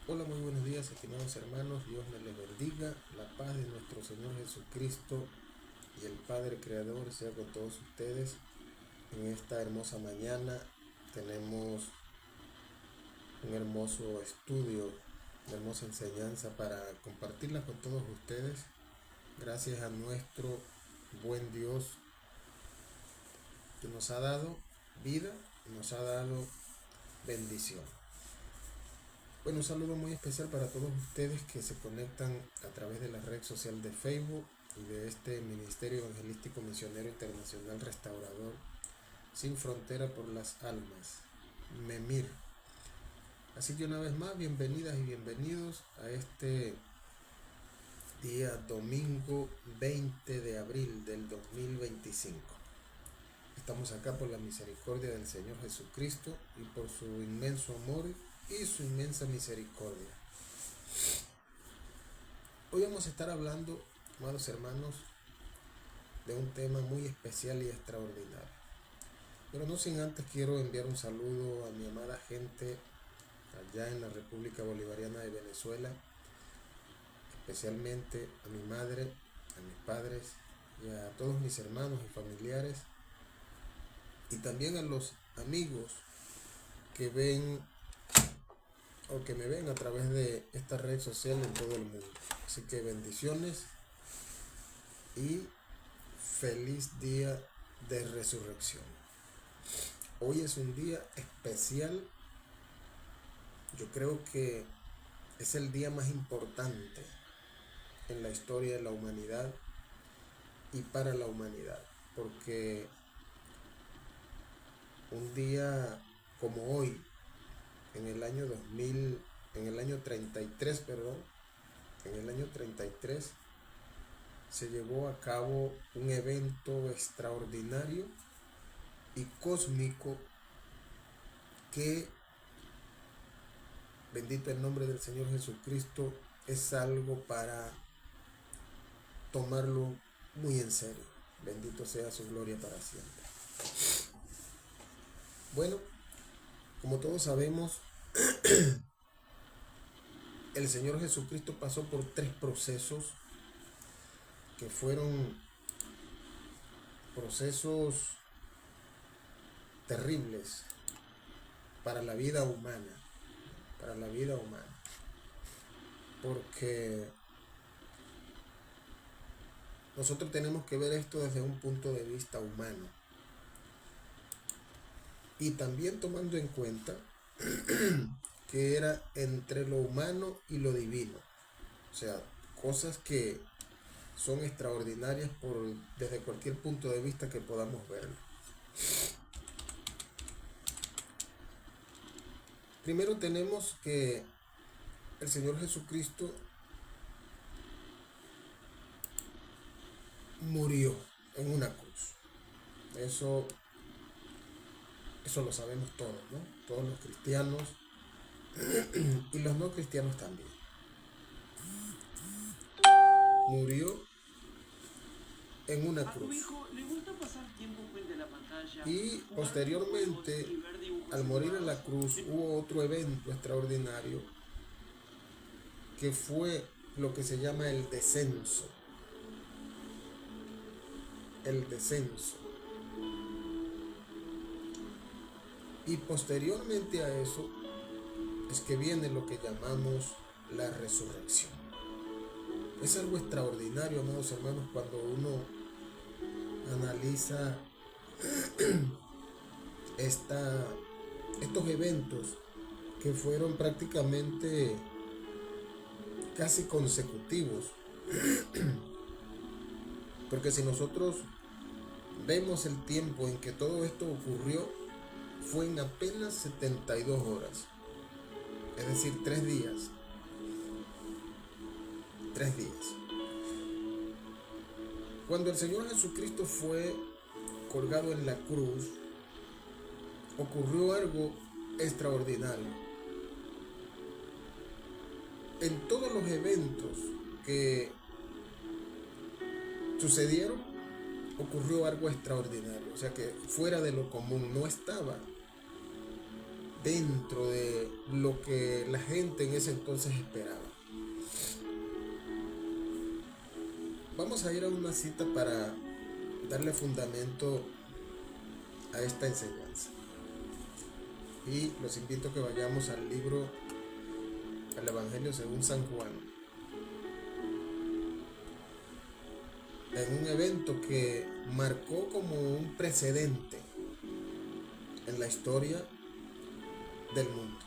Hola, muy buenos días, estimados hermanos. Dios me les bendiga. La paz de nuestro Señor Jesucristo y el Padre Creador sea con todos ustedes. En esta hermosa mañana tenemos un hermoso estudio, una hermosa enseñanza para compartirla con todos ustedes. Gracias a nuestro buen Dios que nos ha dado vida y nos ha dado bendición. Bueno, un saludo muy especial para todos ustedes que se conectan a través de la red social de Facebook y de este Ministerio Evangelístico Misionero Internacional Restaurador Sin Frontera por las Almas, MEMIR. Así que una vez más, bienvenidas y bienvenidos a este día domingo 20 de abril del 2025. Estamos acá por la misericordia del Señor Jesucristo y por su inmenso amor y su inmensa misericordia. Hoy vamos a estar hablando, amados hermanos, de un tema muy especial y extraordinario. Pero no sin antes quiero enviar un saludo a mi amada gente allá en la República Bolivariana de Venezuela, especialmente a mi madre, a mis padres y a todos mis hermanos y familiares, y también a los amigos que ven o que me ven a través de esta red social en todo el mundo. Así que bendiciones y feliz día de resurrección. Hoy es un día especial. Yo creo que es el día más importante en la historia de la humanidad y para la humanidad, porque un día como hoy, en el año 2000, en el año 33, perdón, en el año 33 se llevó a cabo un evento extraordinario y cósmico que, bendito el nombre del Señor Jesucristo, es algo para tomarlo muy en serio. Bendito sea su gloria para siempre. Bueno, como todos sabemos, el Señor Jesucristo pasó por tres procesos que fueron procesos terribles para la vida humana, para la vida humana, porque nosotros tenemos que ver esto desde un punto de vista humano y también tomando en cuenta que era entre lo humano y lo divino, o sea, cosas que son extraordinarias desde cualquier punto de vista que podamos verlo. Primero tenemos que el Señor Jesucristo murió en una cruz. Eso, eso lo sabemos todos, ¿no? Todos los cristianos y los no cristianos también. Murió en una cruz. Y posteriormente, al morir en la cruz, hubo otro evento extraordinario que fue lo que se llama el descenso. El descenso. Y posteriormente a eso es que viene lo que llamamos la resurrección. Es algo extraordinario, amados hermanos, cuando uno analiza estos eventos que fueron prácticamente casi consecutivos. Porque si nosotros vemos el tiempo en que todo esto ocurrió, fue en apenas 72 horas. Es decir, 3 días. 3 días. Cuando el Señor Jesucristo fue colgado en la cruz, ocurrió algo extraordinario. En todos los eventos que sucedieron, ocurrió algo extraordinario. O sea que fuera de lo común, no estaba dentro de lo que la gente en ese entonces esperaba. Vamos a ir a una cita para darle fundamento a esta enseñanza. Y los invito a que vayamos al libro, al Evangelio según San Juan, en un evento que marcó como un precedente en la historia del mundo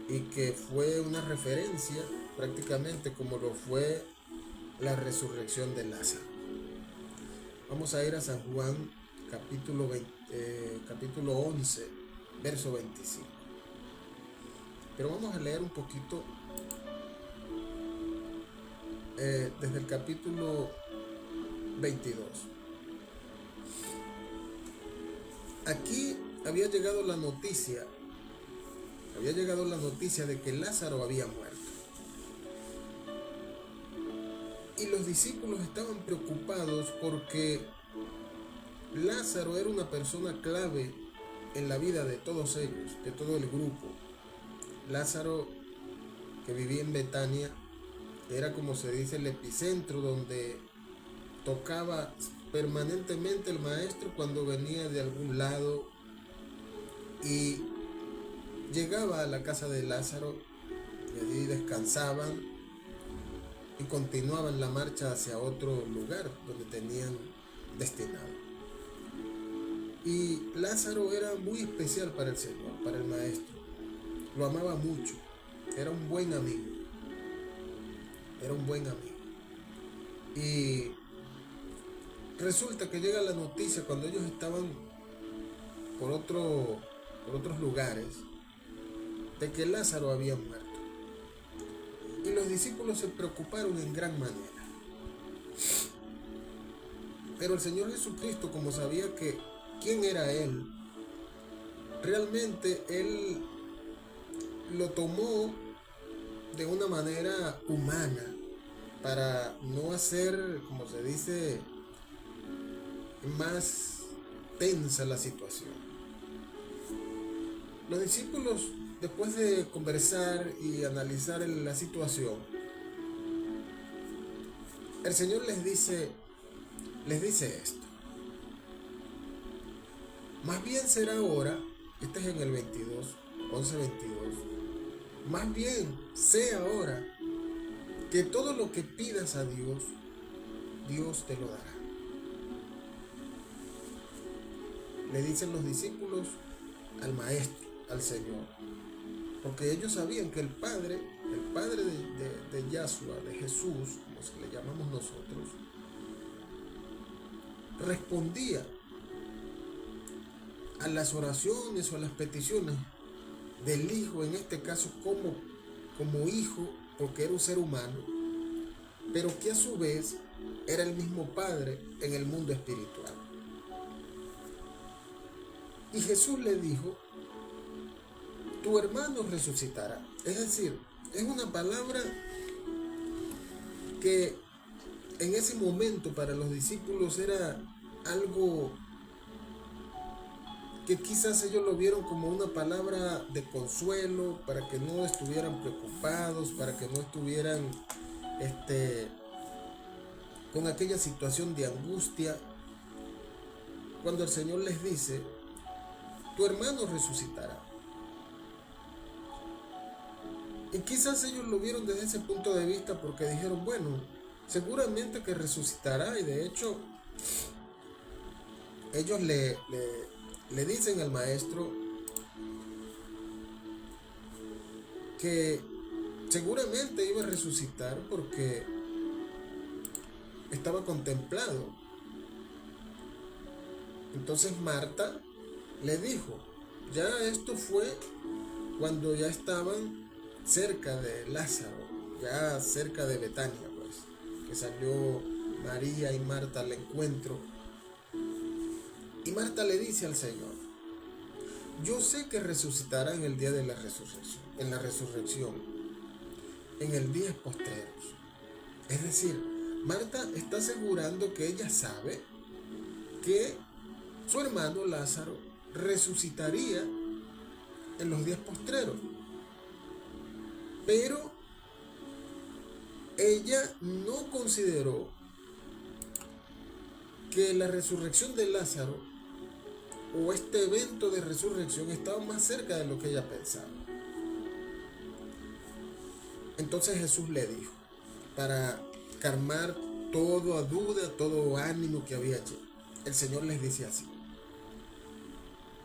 y que fue una referencia prácticamente como lo fue la resurrección de Lázaro. Vamos a ir a San Juan capítulo 11, verso 25. Pero vamos a leer un poquito desde el capítulo 22. Aquí había llegado la noticia de que Lázaro había muerto. Y los discípulos estaban preocupados porque Lázaro era una persona clave en la vida de todos ellos, de todo el grupo. Lázaro, que vivía en Betania, era, como se dice, el epicentro donde tocaba permanentemente el maestro cuando venía de algún lado y llegaba a la casa de Lázaro y allí descansaban y continuaban la marcha hacia otro lugar donde tenían destinado. Y Lázaro era muy especial para el Señor, para el maestro. Lo amaba mucho, era un buen amigo. Y resulta que llega la noticia cuando ellos estaban por otros lugares de que Lázaro había muerto. Y los discípulos se preocuparon en gran manera. Pero el Señor Jesucristo, como sabía que quién era Él, realmente Él lo tomó de una manera humana para no hacer, como se dice, más tensa la situación. Los discípulos, después de conversar y analizar la situación, el Señor les dice esto: más bien será ahora, este es en el 22, 11:22, más bien sea ahora que todo lo que pidas a Dios, Dios te lo dará. Le dicen los discípulos al Maestro, al Señor, porque ellos sabían que el Padre de Yahshua, de Jesús, como se le llamamos nosotros, respondía a las oraciones o a las peticiones del Hijo, en este caso como Hijo, porque era un ser humano, pero que a su vez era el mismo Padre en el mundo espiritual. Y Jesús le dijo: tu hermano resucitará. Es decir, es una palabra que en ese momento para los discípulos era algo que quizás ellos lo vieron como una palabra de consuelo, para que no estuvieran preocupados, para que no estuvieran con aquella situación de angustia, cuando el Señor les dice: tu hermano resucitará. Y quizás ellos lo vieron desde ese punto de vista porque dijeron: bueno, seguramente que resucitará. Y de hecho ellos le dicen al maestro que seguramente iba a resucitar porque estaba contemplado. Entonces Marta le dijo, ya esto fue cuando ya estaban cerca de Lázaro, ya cerca de Betania, pues, que salió María y Marta al encuentro. Y Marta le dice al Señor: yo sé que resucitará en el día de la resurrección, en el día posteros. Es decir, Marta está asegurando que ella sabe que su hermano Lázaro resucitaría en los días postreros. Pero ella no consideró que la resurrección de Lázaro o este evento de resurrección estaba más cerca de lo que ella pensaba. Entonces Jesús le dijo, para calmar toda duda, todo ánimo que había allí, el Señor les dice así.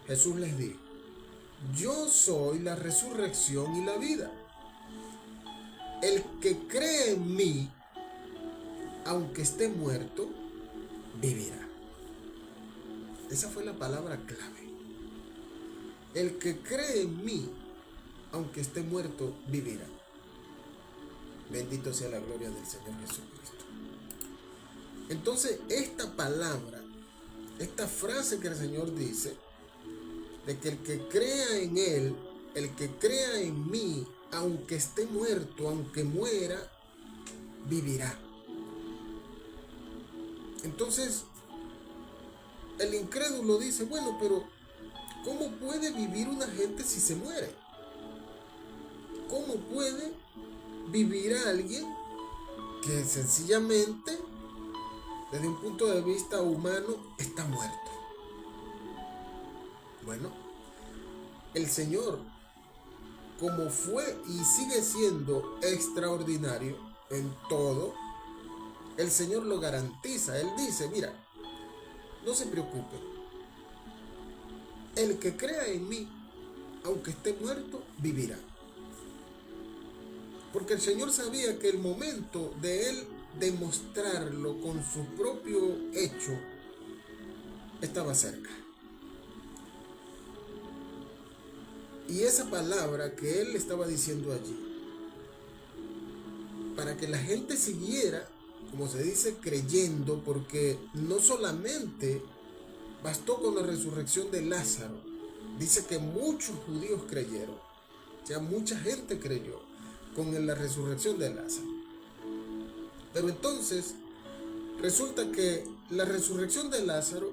Jesús les dijo, yo soy la resurrección y la vida. El que cree en mí, aunque esté muerto, vivirá. Esa fue la palabra clave. El que cree en mí, aunque esté muerto, vivirá. Bendito sea la gloria del Señor Jesucristo. Entonces, esta palabra, esta frase que el Señor dice, de que el que crea en Él, el que crea en mí, aunque esté muerto, aunque muera, vivirá. Entonces, el incrédulo dice, bueno, pero ¿cómo puede vivir una gente si se muere? ¿Cómo puede vivir a alguien que sencillamente, desde un punto de vista humano, está muerto? Bueno, el Señor, como fue y sigue siendo extraordinario en todo, el Señor lo garantiza. Él dice, mira, no se preocupe. El que crea en mí, aunque esté muerto, vivirá. Porque el Señor sabía que el momento de Él demostrarlo con su propio hecho estaba cerca. Y esa palabra que Él estaba diciendo allí, para que la gente siguiera, como se dice, creyendo, porque no solamente bastó con la resurrección de Lázaro, dice que muchos judíos creyeron, o sea, mucha gente creyó con la resurrección de Lázaro. Pero entonces, resulta que la resurrección de Lázaro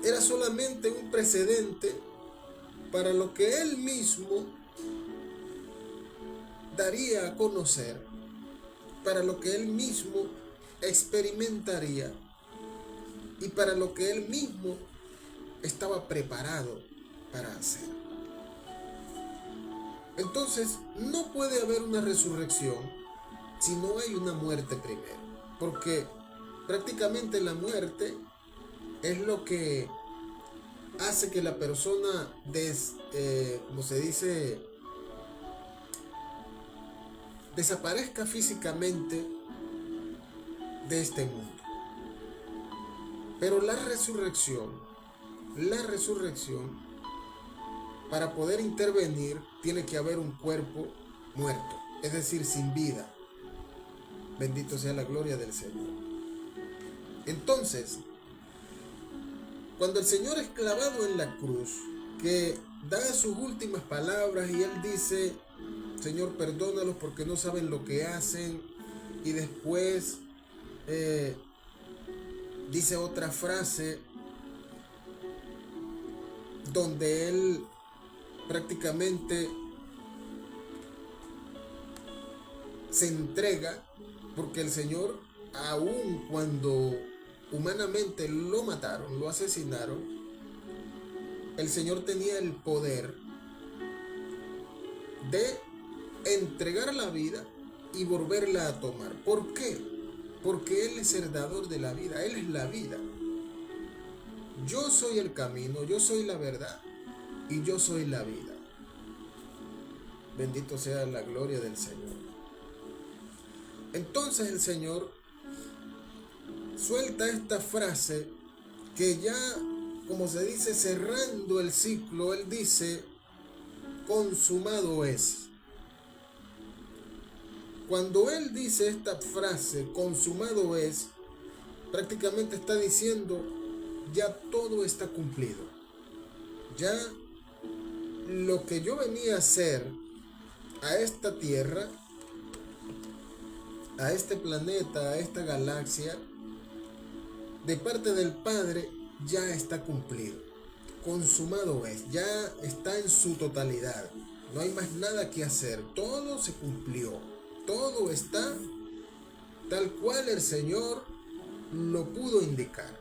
era solamente un precedente para lo que Él mismo daría a conocer, para lo que Él mismo experimentaría y para lo que Él mismo estaba preparado para hacer. Entonces, no puede haber una resurrección si no hay una muerte primero, porque prácticamente la muerte es lo que hace que la persona como se dice, desaparezca físicamente de este mundo. Pero la resurrección, para poder intervenir, tiene que haber un cuerpo muerto, es decir, sin vida. Bendito sea la gloria del Señor. Entonces, cuando el Señor es clavado en la cruz, que da sus últimas palabras y Él dice, Señor, perdónalos porque no saben lo que hacen, y después dice otra frase donde Él prácticamente se entrega, porque el Señor, aun cuando humanamente lo mataron, lo asesinaron, el Señor tenía el poder de entregar la vida y volverla a tomar. ¿Por qué? Porque Él es el dador de la vida, Él es la vida. Yo soy el camino, yo soy la verdad y yo soy la vida. Bendito sea la gloria del Señor. Entonces el Señor suelta esta frase que ya, como se dice, cerrando el ciclo, Él dice, consumado es. Cuando Él dice esta frase, consumado es, prácticamente está diciendo, ya todo está cumplido. Ya lo que yo venía a hacer a esta tierra, a este planeta, a esta galaxia, de parte del Padre, ya está cumplido. consumado es, ya está en su totalidad. No hay más nada que hacer, todo se cumplió, todo está tal cual el Señor lo pudo indicar.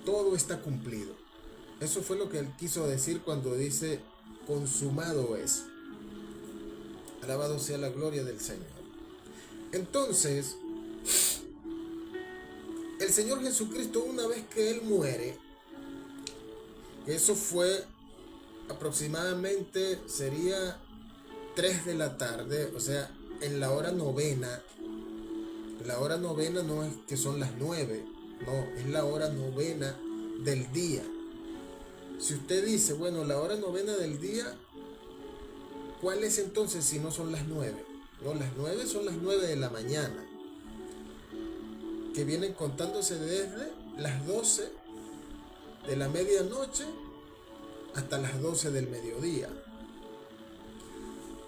Todo está cumplido. Eso fue lo que él quiso decir cuando dice consumado es. Alabado sea la gloria del Señor. Entonces, el Señor Jesucristo, una vez que Él muere, eso fue aproximadamente, sería 3 de la tarde, o sea, en la hora novena. La hora novena no es que son las 9, no, es la hora novena del día. Si usted dice, bueno, la hora novena del día, ¿cuál es entonces si no son las 9? No, las 9 son las 9 de la mañana, que vienen contándose desde las 12 de la medianoche hasta las 12 del mediodía.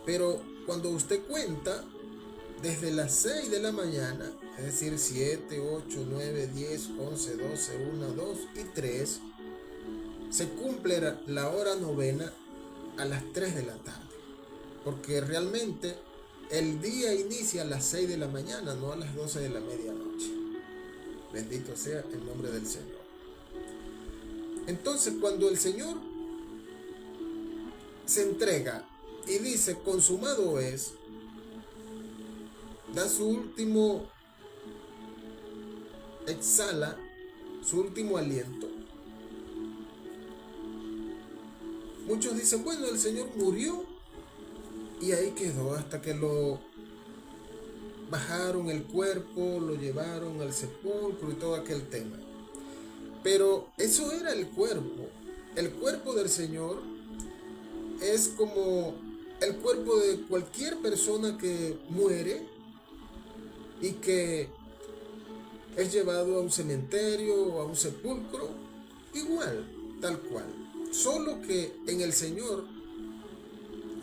Pero cuando usted cuenta desde las 6 de la mañana, es decir, 7, 8, 9, 10, 11, 12, 1, 2 y 3, se cumple la hora novena a las 3 de la tarde. Porque realmente el día inicia a las 6 de la mañana, no a las 12 de la medianoche. Bendito sea el nombre del Señor. Entonces, cuando el Señor se entrega y dice consumado es, da su último, exhala su último aliento. Muchos dicen, bueno, el Señor murió y ahí quedó hasta que lo bajaron el cuerpo, lo llevaron al sepulcro y todo aquel tema. Pero eso era el cuerpo. El cuerpo del Señor es como el cuerpo de cualquier persona que muere y que es llevado a un cementerio o a un sepulcro, igual, tal cual. Solo que en el Señor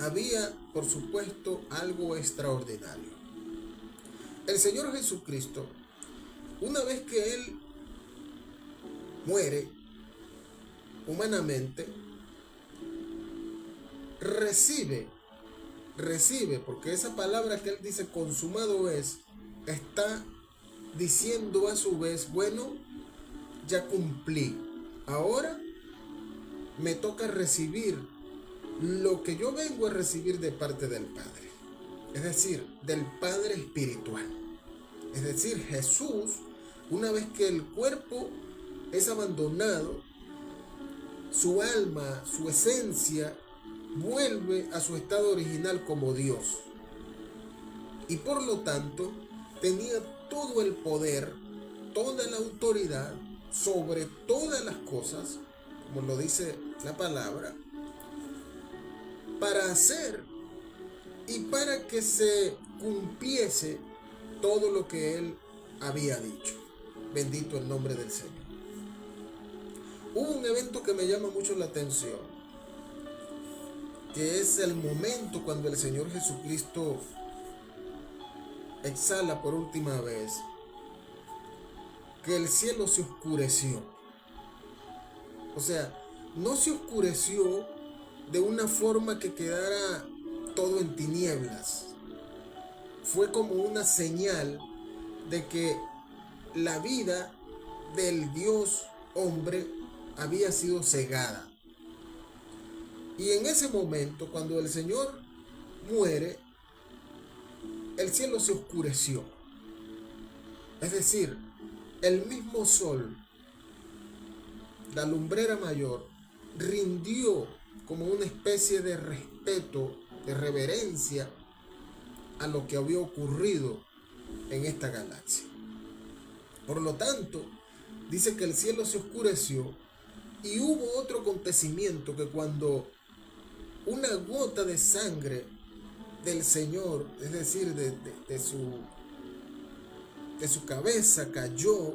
había, por supuesto, algo extraordinario. El Señor Jesucristo, una vez que Él muere humanamente, recibe, porque esa palabra que Él dice consumado es, está diciendo a su vez, bueno, ya cumplí, ahora me toca recibir lo que yo vengo a recibir de parte del Padre, es decir, del Padre espiritual. Es decir, Jesús, una vez que el cuerpo es abandonado, su alma, su esencia, vuelve a su estado original como Dios. Y por lo tanto, tenía todo el poder, toda la autoridad sobre todas las cosas, como lo dice la palabra, para hacer y para que se cumpliese todo lo que Él había dicho. Bendito el nombre del Señor. Hubo un evento que me llama mucho la atención, que es el momento cuando el Señor Jesucristo exhala por última vez, que el cielo se oscureció. O sea, no se oscureció de una forma que quedara todo en tinieblas. Fue como una señal de que la vida del Dios hombre había sido cegada. Y en ese momento, cuando el Señor muere, el cielo se oscureció. Es decir, el mismo sol, la lumbrera mayor, rindió como una especie de respeto, de reverencia a lo que había ocurrido en esta galaxia. Por lo tanto, dice que el cielo se oscureció y hubo otro acontecimiento, que cuando una gota de sangre del Señor, es decir, de su cabeza cayó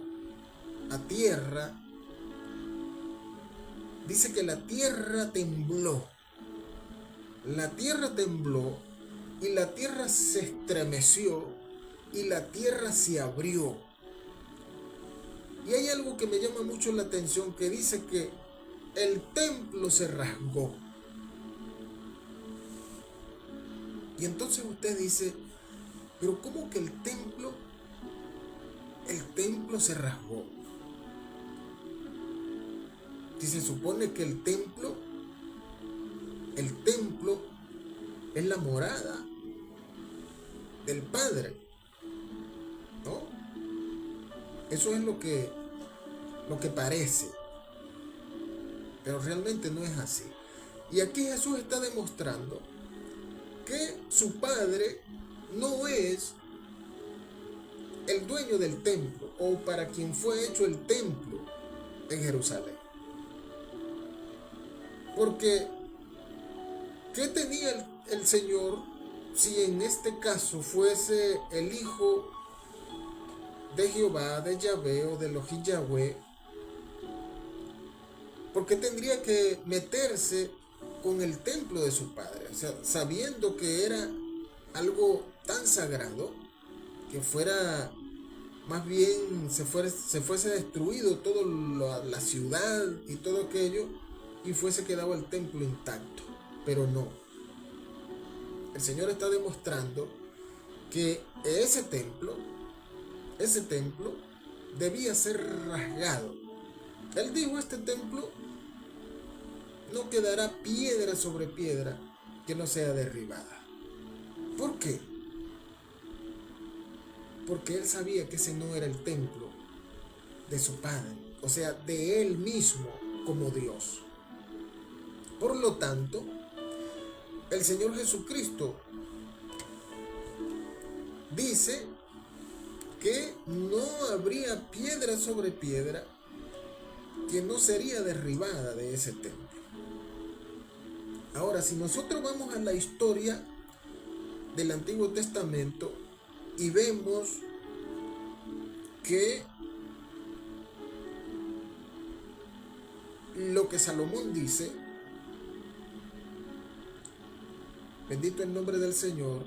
a tierra, dice que la tierra tembló. La tierra tembló y la tierra se estremeció y la tierra se abrió. Y hay algo que me llama mucho la atención, que dice que el templo se rasgó. Y entonces usted dice, pero ¿cómo que el templo se rasgó? Si se supone que el templo es la morada del Padre, ¿no? Eso es lo que parece, pero realmente no es así. Y aquí Jesús está demostrando que su Padre no es el dueño del templo o para quien fue hecho el templo en Jerusalén. Porque ¿qué tenía el Señor si en este caso fuese el Hijo de Jehová, de Yahvé o de Elohim Yahweh? ¿Por qué tendría que meterse con el templo de su padre? O sea, sabiendo que era algo tan sagrado, que fuera, más bien se fuese destruido toda la ciudad y todo aquello, y fuese quedado el templo intacto. Pero no. El Señor está demostrando que ese templo debía ser rasgado. Él dijo, este templo no quedará piedra sobre piedra que no sea derribada. ¿Por qué? Porque él sabía que ese no era el templo de su Padre, o sea, de él mismo como Dios. Por lo tanto, el Señor Jesucristo dice que no habría piedra sobre piedra que no sería derribada de ese templo. Ahora, si nosotros vamos a la historia del Antiguo Testamento y vemos que lo que Salomón dice, bendito el nombre del Señor,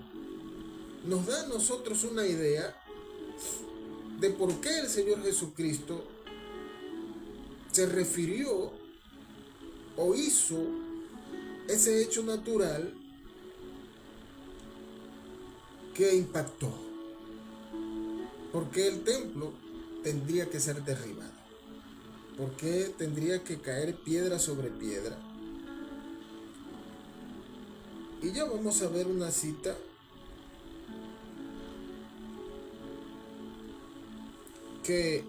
nos da a nosotros una idea de por qué el Señor Jesucristo se refirió o hizo ese hecho natural que impactó. ¿Por qué el templo tendría que ser derribado? ¿Por qué tendría que caer piedra sobre piedra? Y ya vamos a ver una cita que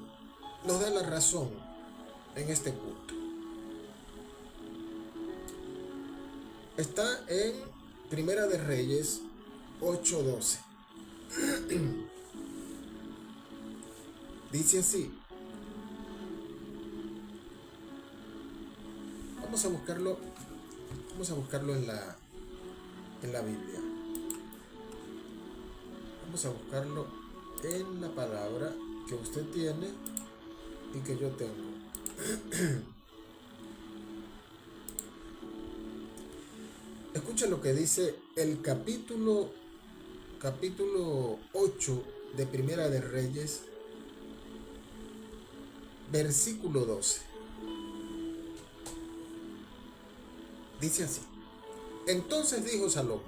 nos da la razón en este punto. Está en Primera de Reyes 8:12. Dice así. Vamos a buscarlo en la Biblia. Vamos a buscarlo en la palabra que usted tiene y que yo tengo. Escucha lo que dice el capítulo 8 de Primera de Reyes, versículo 12. Dice así. Entonces dijo Salomón,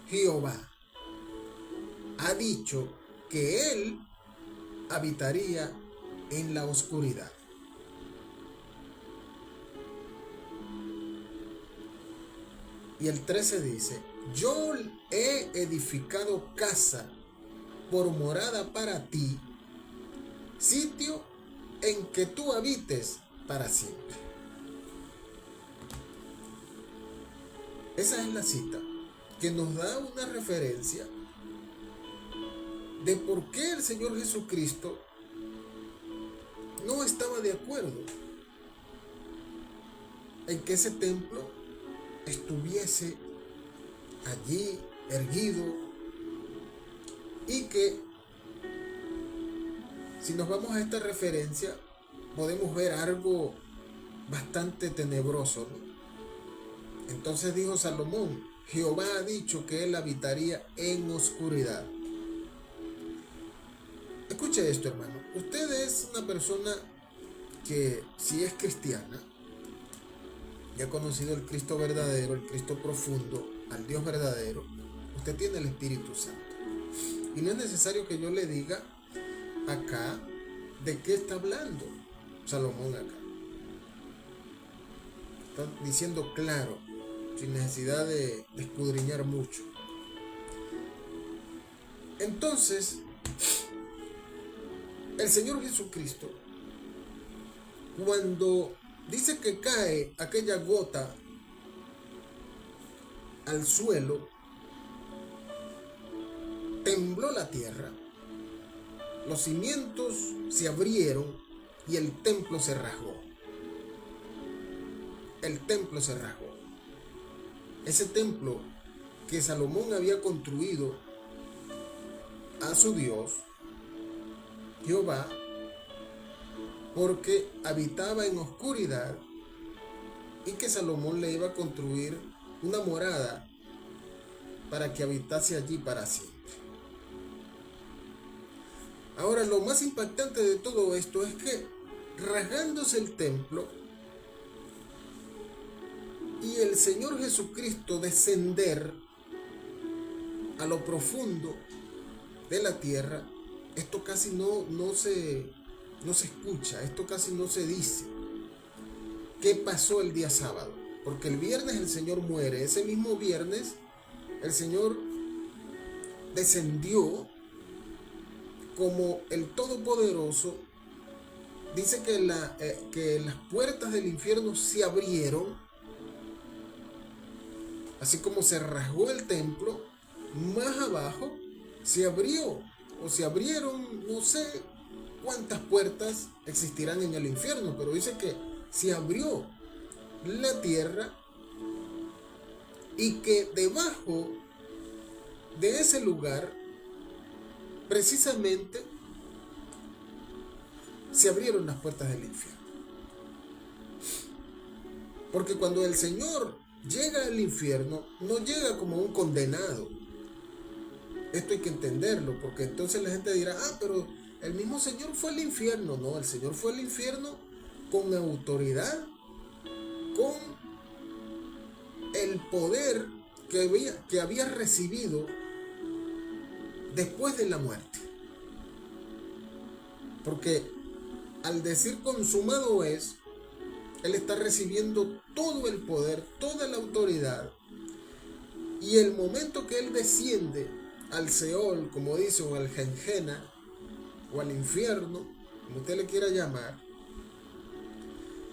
Jehová ha dicho que él habitaría en la oscuridad. Y el 13 dice, yo he edificado casa por morada para ti, sitio en que tú habites para siempre. Esa es la cita que nos da una referencia de por qué el Señor Jesucristo no estaba de acuerdo en que ese templo estuviese allí erguido, y que si nos vamos a esta referencia podemos ver algo bastante tenebroso, ¿no? Entonces dijo Salomón, Jehová ha dicho que él habitaría en oscuridad. Escuche esto, hermano. Usted es una persona que si es cristiana y ha conocido el Cristo verdadero, el Cristo profundo, al Dios verdadero, usted tiene el Espíritu Santo. Y no es necesario que yo le diga acá de qué está hablando Salomón acá. Está diciendo claro, sin necesidad de escudriñar mucho. Entonces, el Señor Jesucristo, cuando dice que cae aquella gota al suelo, tembló la tierra, los cimientos se abrieron y el templo se rasgó. El templo se rasgó. Ese templo que Salomón había construido a su Dios, Jehová, porque habitaba en oscuridad y que Salomón le iba a construir una morada para que habitase allí para siempre. Ahora, lo más impactante de todo esto es que rasgándose el templo y el Señor Jesucristo descender a lo profundo de la tierra, esto casi no se escucha, esto casi no se dice. ¿Qué pasó el día sábado? Porque el viernes el Señor muere. Ese mismo viernes el Señor descendió como el Todopoderoso. Dice que las puertas del infierno se abrieron, así como se rasgó el templo. Más abajo se abrió o se abrieron, no sé cuántas puertas existirán en el infierno, pero dice que se abrió la tierra y que debajo de ese lugar precisamente se abrieron las puertas del infierno. Porque cuando el Señor llega al infierno, no llega como un condenado. Esto hay que entenderlo, porque entonces la gente dirá, pero el mismo Señor fue al infierno. No, el Señor fue al infierno con autoridad, con el poder que había recibido después de la muerte. Porque al decir consumado es, Él está recibiendo todo el poder, toda la autoridad. Y el momento que Él desciende al Seol, como dice, o al Gehenna, o al infierno, como usted le quiera llamar,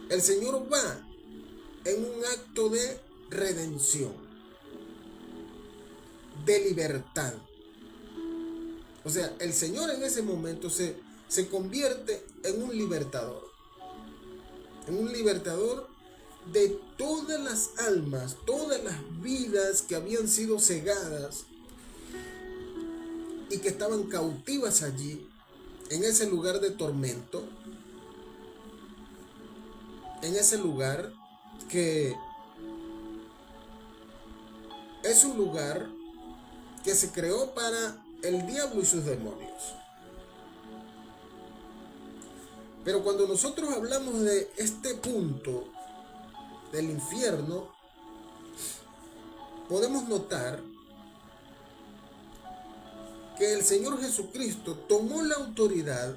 el Señor va en un acto de redención, de libertad. O sea, el Señor en ese momento se convierte en un libertador de todas las almas, todas las vidas que habían sido cegadas y que estaban cautivas allí, en ese lugar de tormento, en ese lugar que es un lugar que se creó para el diablo y sus demonios. Pero cuando nosotros hablamos de este punto del infierno, podemos notar que el Señor Jesucristo tomó la autoridad,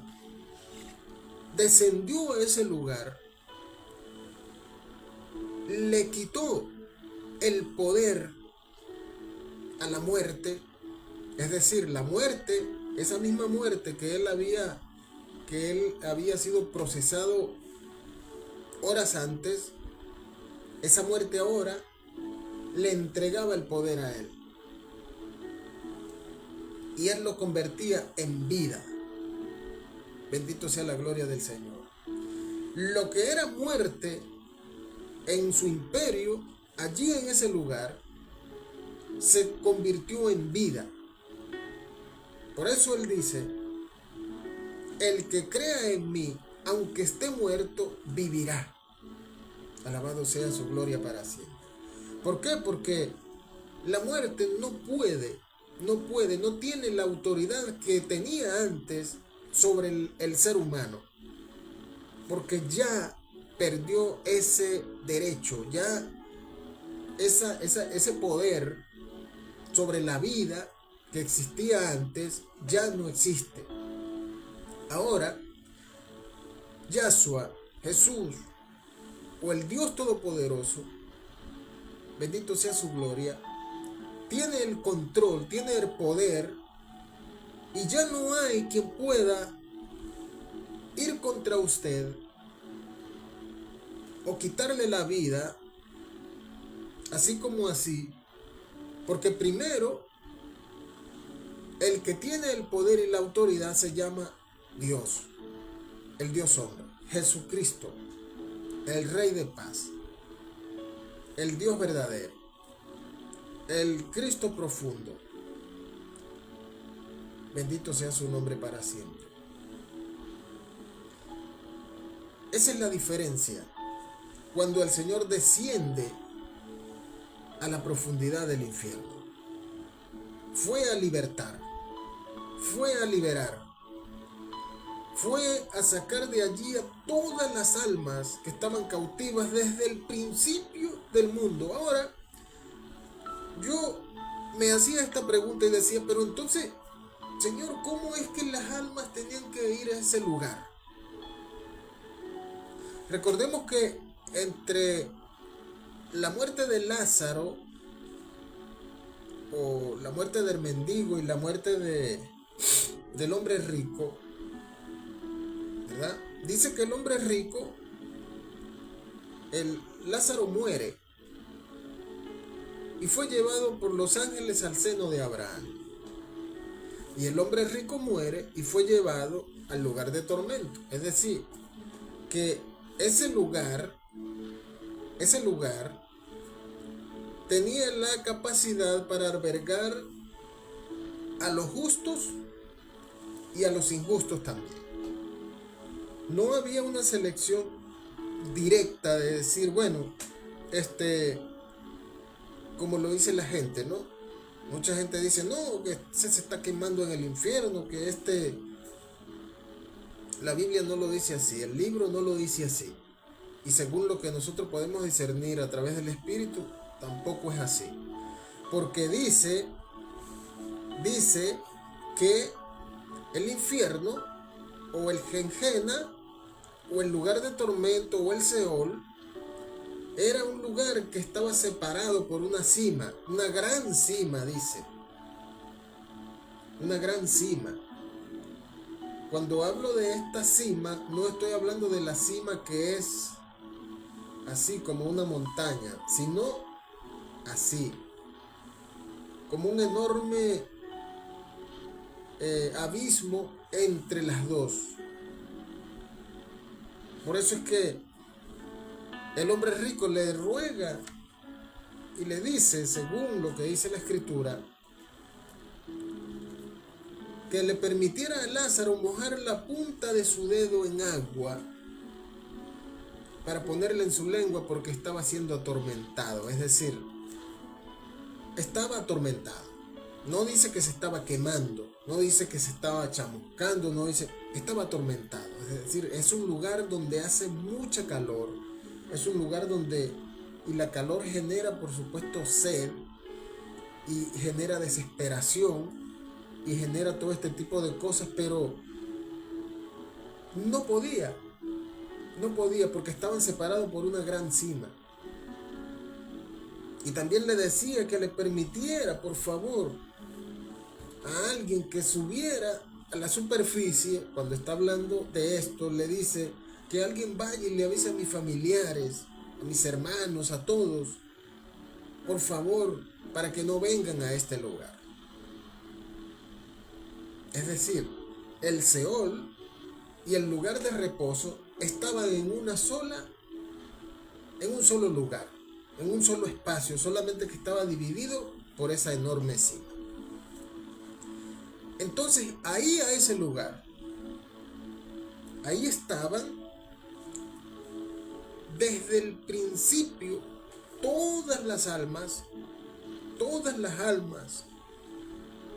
descendió a ese lugar, le quitó el poder a la muerte, es decir, la muerte, esa misma muerte que él había sido procesado horas antes, esa muerte ahora le entregaba el poder a él. Y él lo convertía en vida. Bendito sea la gloria del Señor. Lo que era muerte en su imperio, allí en ese lugar, se convirtió en vida. Por eso él dice, el que crea en mí, aunque esté muerto, vivirá. Alabado sea su gloria para siempre. ¿Por qué? Porque la muerte no tiene la autoridad que tenía antes sobre el ser humano. porque ya perdió ese derecho, ya ese poder sobre la vida que existía antes ya no existe. Ahora, Yahshua, Jesús, o el Dios Todopoderoso, bendito sea su gloria, tiene el control, tiene el poder, y ya no hay quien pueda ir contra usted o quitarle la vida, así como así, porque primero el que tiene el poder y la autoridad se llama Dios, el Dios hombre, Jesucristo, el Rey de paz, el Dios verdadero, el Cristo profundo. Bendito sea su nombre para siempre. Esa es la diferencia. Cuando el Señor desciende a la profundidad del infierno, fue a libertar, fue a liberar, fue a sacar de allí a todas las almas que estaban cautivas desde el principio del mundo. Ahora, yo me hacía esta pregunta y decía, pero entonces, Señor, ¿cómo es que las almas tenían que ir a ese lugar? Recordemos que entre la muerte de Lázaro, o la muerte del mendigo, y la muerte del hombre rico, ¿verdad? Dice que el hombre rico, el Lázaro muere y fue llevado por los ángeles al seno de Abraham. Y el hombre rico muere y fue llevado al lugar de tormento. Es decir, que ese lugar tenía la capacidad para albergar a los justos y a los injustos también. No había una selección directa de decir, bueno, como lo dice la gente, ¿no? Mucha gente dice, no, que se está quemando en el infierno, que la Biblia no lo dice así, el libro no lo dice así. Y según lo que nosotros podemos discernir a través del Espíritu, tampoco es así. Porque dice que el infierno, o el Gehenna, o el lugar de tormento, o el Seol, era un lugar que estaba separado por una cima, una gran cima, dice. Una gran cima. Cuando hablo de esta cima, no estoy hablando de la cima que es así como una montaña, sino así, como un enorme abismo entre las dos. Por eso es que el hombre rico le ruega y le dice, según lo que dice la Escritura, que le permitiera a Lázaro mojar la punta de su dedo en agua para ponerle en su lengua, porque estaba siendo atormentado. Es decir, estaba atormentado. No dice que se estaba quemando, no dice que se estaba chamuscando, no dice, estaba atormentado. Es decir, es un lugar donde hace mucha calor, es un lugar donde, y la calor genera, por supuesto, sed, y genera desesperación, y genera todo este tipo de cosas, pero no podía porque estaban separados por una gran cima. Y también le decía que le permitiera, por favor, a alguien que subiera a la superficie. Cuando está hablando de esto, le dice que alguien vaya y le avise a mis familiares, a mis hermanos, a todos, por favor, para que no vengan a este lugar. Es decir, el Seol y el lugar de reposo estaban en un solo lugar, en un solo espacio, solamente que estaba dividido por esa enorme cima. Entonces, ahí a ese lugar, ahí estaban desde el principio todas las almas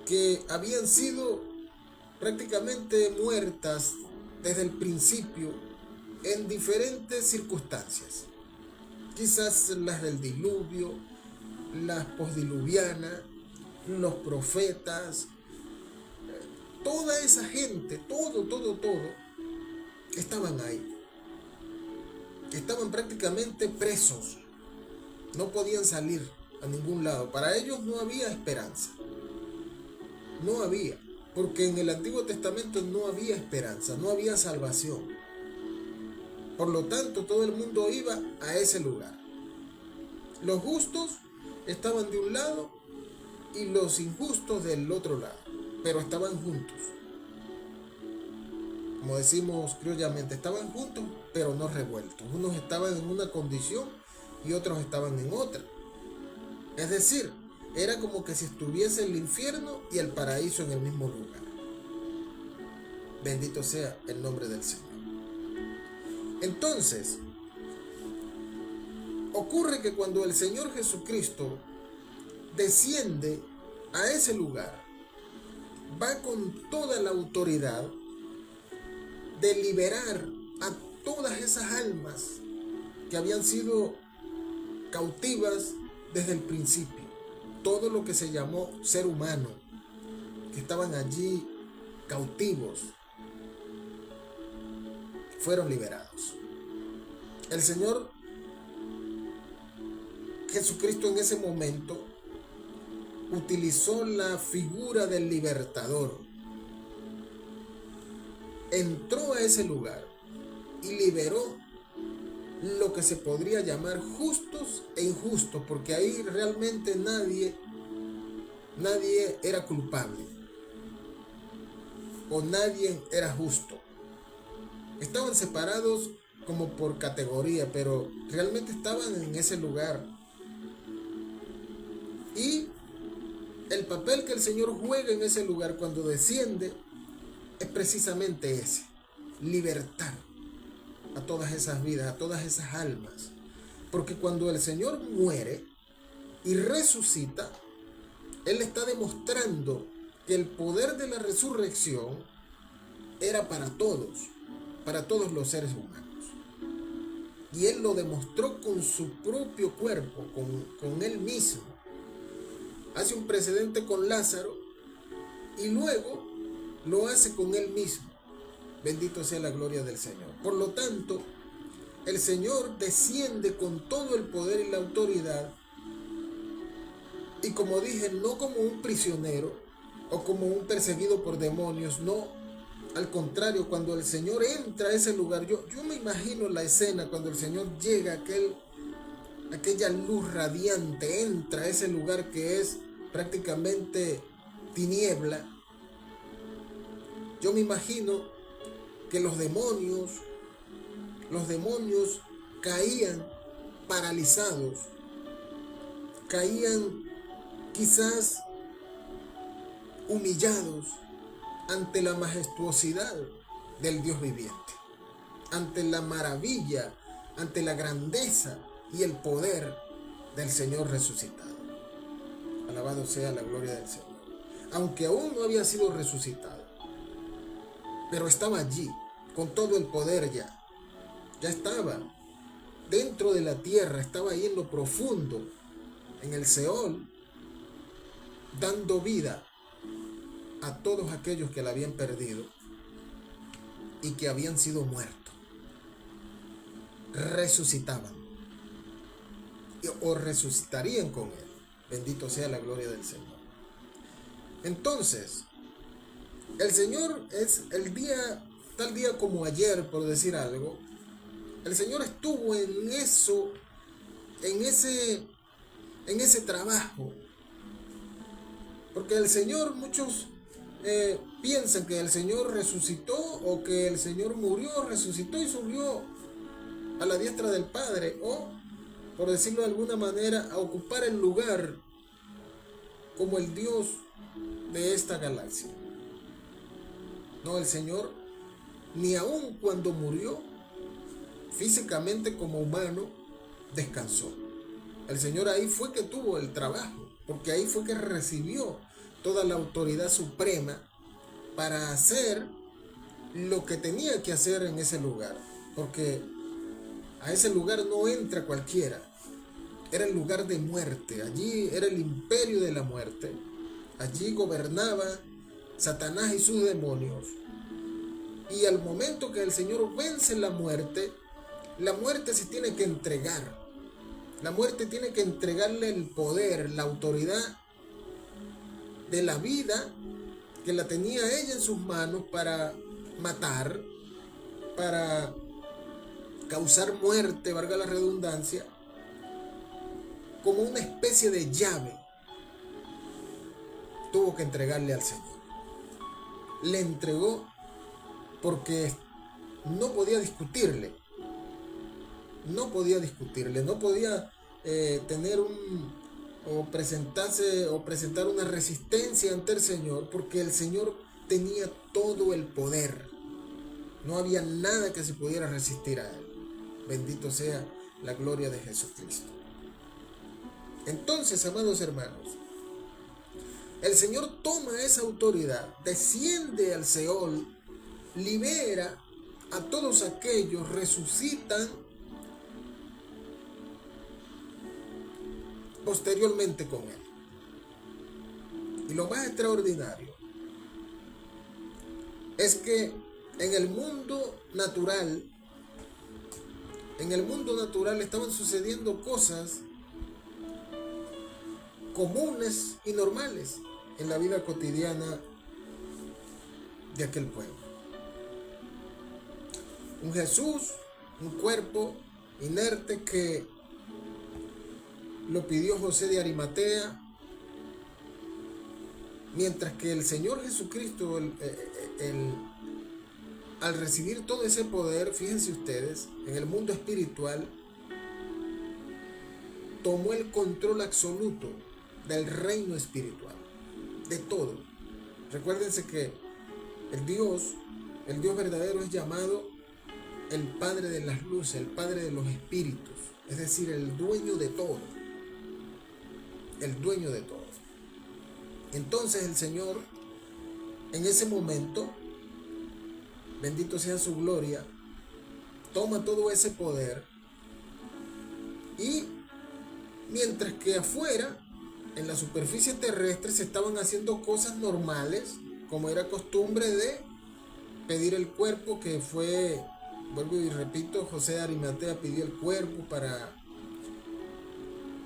que habían sido prácticamente muertas desde el principio, en diferentes circunstancias. Quizás las del diluvio, las postdiluvianas, los profetas, toda esa gente, todo, estaban ahí. Estaban prácticamente presos. No podían salir a ningún lado. Para ellos no había esperanza. No había. Porque en el Antiguo Testamento no había esperanza, no había salvación. Por lo tanto, todo el mundo iba a ese lugar. Los justos estaban de un lado y los injustos del otro lado. Pero estaban juntos. Como decimos criollamente, estaban juntos pero no revueltos. Unos estaban en una condición y otros estaban en otra. Es decir, era como que si estuviese el infierno y el paraíso en el mismo lugar. Bendito sea el nombre del Señor. Entonces, ocurre que cuando el Señor Jesucristo desciende a ese lugar, va con toda la autoridad de liberar a todas esas almas que habían sido cautivas desde el principio. Todo lo que se llamó ser humano, que estaban allí cautivos, fueron liberados. El Señor Jesucristo en ese momento utilizó la figura del libertador. Entró a ese lugar y liberó lo que se podría llamar justos e injustos, porque ahí realmente nadie era culpable o nadie era justo. Estaban separados como por categoría, pero realmente estaban en ese lugar. Y el papel que el Señor juega en ese lugar cuando desciende es precisamente ese: libertar a todas esas vidas, a todas esas almas. Porque cuando el Señor muere y resucita, Él está demostrando que el poder de la resurrección era para todos los seres humanos. Y Él lo demostró con su propio cuerpo, con Él mismo. Hace un precedente con Lázaro y luego lo hace con Él mismo. Bendito sea la gloria del Señor. Por lo tanto, el Señor desciende con todo el poder y la autoridad. Y como dije, no como un prisionero o como un perseguido por demonios, no. Al contrario, cuando el Señor entra a ese lugar, yo me imagino la escena cuando el Señor llega a aquella luz radiante, entra a ese lugar que es prácticamente tiniebla. Yo me imagino que los demonios caían paralizados, caían quizás humillados ante la majestuosidad del Dios viviente, ante la maravilla, ante la grandeza y el poder del Señor resucitado. Alabado sea la gloria del Señor. Aunque aún no había sido resucitado, pero estaba allí con todo el poder ya estaba dentro de la tierra, estaba ahí en lo profundo, en el Seol, dando vida a todos aquellos que la habían perdido y que habían sido muertos. Resucitaban o resucitarían con Él. Bendito sea la gloria del Señor. Entonces, el Señor es tal día como ayer, por decir algo. El Señor estuvo en eso, en ese trabajo. Porque el Señor, muchos piensan que el Señor resucitó o que el Señor murió, resucitó y subió a la diestra del Padre, o, por decirlo de alguna manera, a ocupar el lugar como el Dios de esta galaxia. No, el Señor, ni aun cuando murió físicamente como humano, descansó. El Señor ahí fue que tuvo el trabajo, porque ahí fue que recibió toda la autoridad suprema para hacer lo que tenía que hacer en ese lugar. porque a ese lugar no entra cualquiera. Era el lugar de muerte, allí era el imperio de la muerte, allí gobernaba Satanás y sus demonios. Y al momento que el Señor vence la muerte se tiene que entregar. La muerte tiene que entregarle el poder, la autoridad de la vida que la tenía ella en sus manos para matar, para causar muerte, valga la redundancia, como una especie de llave. Tuvo que entregarle al Señor. Le entregó porque no podía discutirle. No podía tener presentar una resistencia ante el Señor, porque el Señor tenía todo el poder. No había nada que se pudiera resistir a él. Bendito sea la gloria de Jesucristo. Entonces, amados hermanos, el Señor toma esa autoridad, desciende al Seol, libera a todos aquellos, resucitan posteriormente con él. Y lo más extraordinario es que en el mundo natural estaban sucediendo cosas comunes y normales en la vida cotidiana de aquel pueblo. Un Jesús, un cuerpo inerte que lo pidió José de Arimatea, mientras que el Señor Jesucristo, al recibir todo ese poder, fíjense ustedes, en el mundo espiritual, tomó el control absoluto del reino espiritual, de todo. Recuérdense que el Dios verdadero es llamado el Padre de las luces, el Padre de los espíritus, es decir, el dueño de todo. El dueño de todo. Entonces el Señor, en ese momento, bendito sea su gloria, toma todo ese poder, y mientras que afuera, en la superficie terrestre, se estaban haciendo cosas normales, como era costumbre de pedir el cuerpo, que fue, vuelvo y repito, José de Arimatea pidió el cuerpo para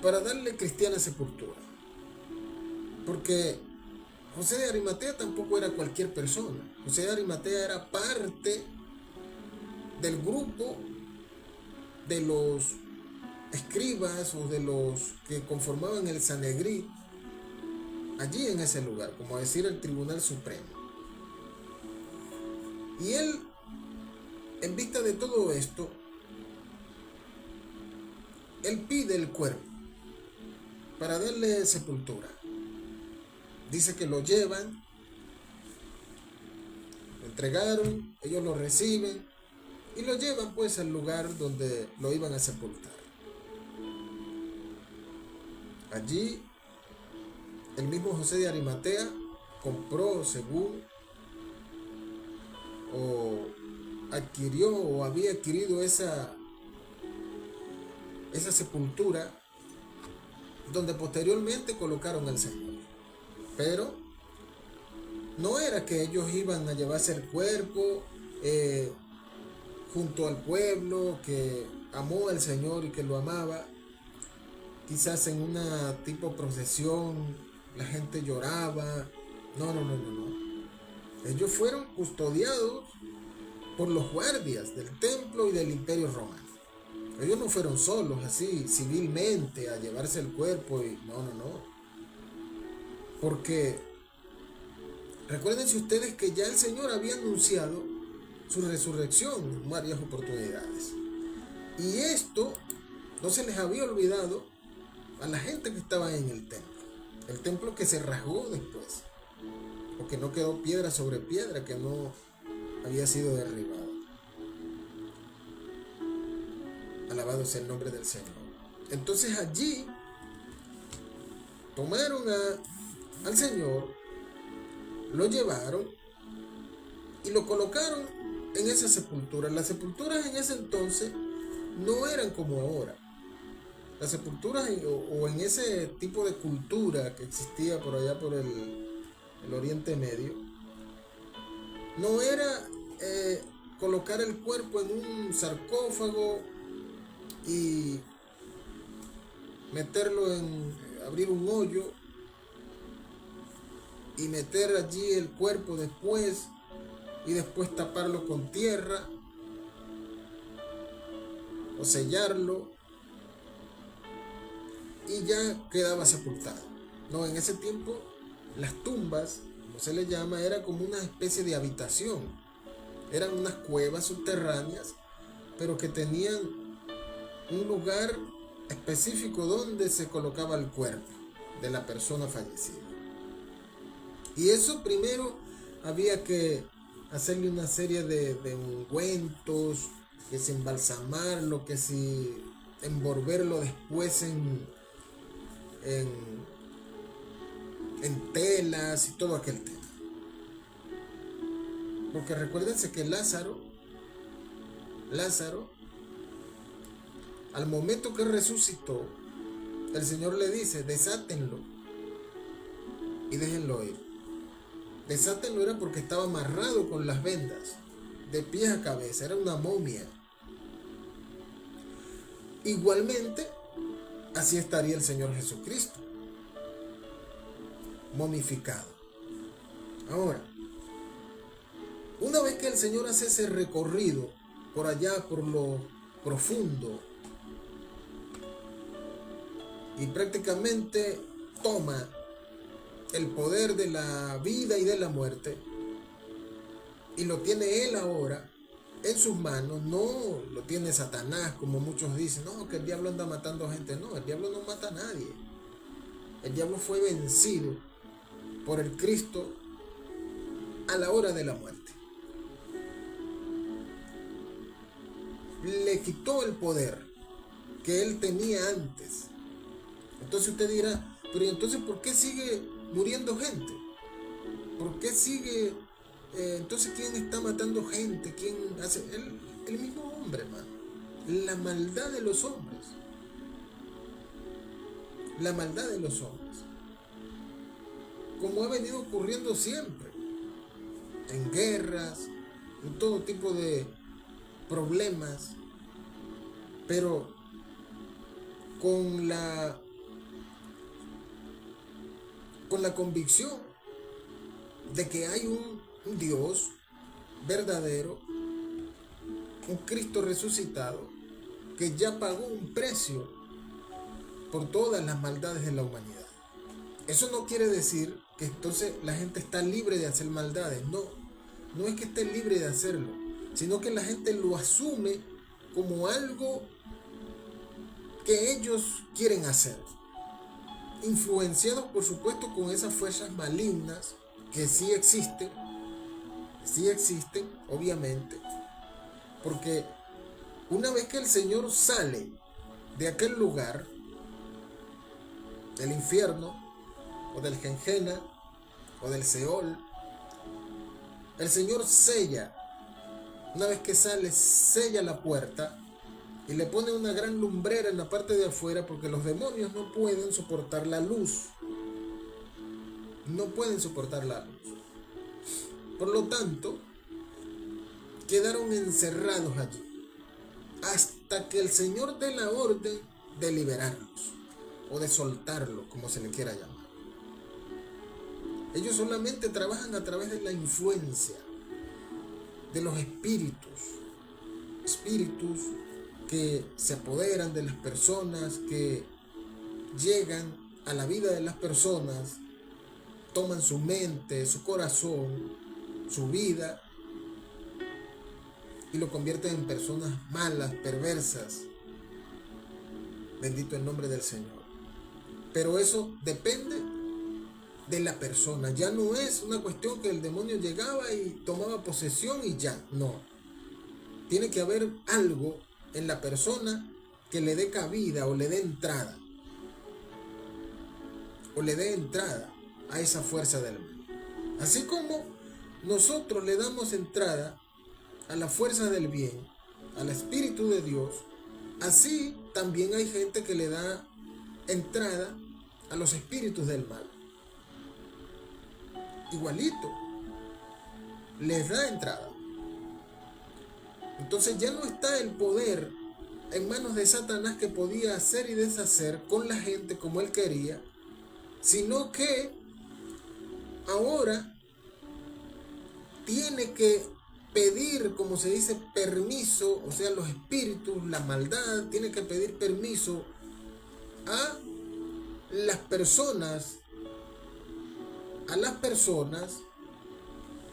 darle cristiana sepultura. Porque José de Arimatea tampoco era cualquier persona. José de Arimatea era parte del grupo de los escribas o de los que conformaban el Sanedrín, allí en ese lugar, como decir el Tribunal Supremo. Y él, en vista de todo esto, él pide el cuerpo para darle sepultura. Dice que lo llevan, lo entregaron, ellos lo reciben y lo llevan pues al lugar donde lo iban a sepultar. Allí el mismo José de Arimatea compró, según, o adquirió o había adquirido esa sepultura, donde posteriormente colocaron al Señor. Pero no era que ellos iban a llevarse el cuerpo junto al pueblo que amó al Señor y que lo amaba. Quizás en una tipo procesión la gente lloraba. No. Ellos fueron custodiados por los guardias del templo y del Imperio Romano. Ellos no fueron solos así civilmente a llevarse el cuerpo y no. Porque recuérdense ustedes que ya el Señor había anunciado su resurrección en varias oportunidades. Y esto no se les había olvidado a la gente que estaba en el templo. El templo que se rasgó después, porque no quedó piedra sobre piedra que no había sido derribada. Alabado sea el nombre del Señor. Entonces allí tomaron al Señor, lo llevaron y lo colocaron en esa sepultura. Las sepulturas en ese entonces no eran como ahora. Las sepulturas o en ese tipo de cultura que existía por allá por el Oriente Medio, no era colocar el cuerpo en un sarcófago y meterlo abrir un hoyo y meter allí el cuerpo después y después taparlo con tierra o sellarlo y ya quedaba sepultado. No, en ese tiempo las tumbas, como se le llama, era como una especie de habitación. Eran unas cuevas subterráneas, pero que tenían un lugar específico donde se colocaba el cuerpo de la persona fallecida. Y eso primero había que hacerle una serie de ungüentos, que si embalsamarlo, que si envolverlo después en telas y todo aquel tema. Porque recuérdense que Lázaro, al momento que resucitó, el Señor le dice, desátenlo y déjenlo ir. Desátenlo era porque estaba amarrado con las vendas, de pies a cabeza, era una momia. Igualmente, así estaría el Señor Jesucristo, momificado. Ahora, una vez que el Señor hace ese recorrido por allá, por lo profundo, y prácticamente toma el poder de la vida y de la muerte, y lo tiene Él ahora en sus manos, no lo tiene Satanás, como muchos dicen, no, que el diablo anda matando gente. No, el diablo no mata a nadie. El diablo fue vencido por el Cristo a la hora de la muerte. Le quitó el poder que él tenía antes. Entonces usted dirá, pero entonces ¿por qué sigue muriendo gente? ¿Por qué sigue? Entonces ¿quién está matando gente? ¿Quién hace? El mismo hombre, hermano. La maldad de los hombres. La maldad de los hombres. Como ha venido ocurriendo siempre. En guerras, en todo tipo de problemas. Pero con la convicción de que hay un Dios verdadero, un Cristo resucitado, que ya pagó un precio por todas las maldades de la humanidad. Eso no quiere decir que entonces la gente está libre de hacer maldades. No es que esté libre de hacerlo, sino que la gente lo asume como algo que ellos quieren hacer, influenciados por supuesto con esas fuerzas malignas que sí existen, obviamente, porque una vez que el Señor sale de aquel lugar, del infierno, o del Gehenna, o del Seol, el Señor sella, una vez que sale, sella la puerta, y le pone una gran lumbrera en la parte de afuera, porque los demonios no pueden soportar la luz. No pueden soportar la luz. Por lo tanto, quedaron encerrados allí, hasta que el Señor dé la orden de liberarlos, o de soltarlos, como se le quiera llamar. Ellos solamente trabajan a través de la influencia de los espíritus que se apoderan de las personas, que llegan a la vida de las personas, toman su mente, su corazón, su vida, y lo convierten en personas malas, perversas. Bendito el nombre del Señor. Pero eso depende de la persona. Ya no es una cuestión que el demonio llegaba y tomaba posesión y ya. No. Tiene que haber algo en la persona que le dé cabida o le dé entrada. O le dé entrada a esa fuerza del mal. Así como nosotros le damos entrada a las fuerzas del bien, al Espíritu de Dios, así también hay gente que le da entrada a los espíritus del mal. Igualito, les da entrada. Entonces ya no está el poder en manos de Satanás, que podía hacer y deshacer con la gente como él quería, sino que ahora tiene que pedir, como se dice, permiso, o sea, los espíritus, la maldad, tiene que pedir permiso a las personas,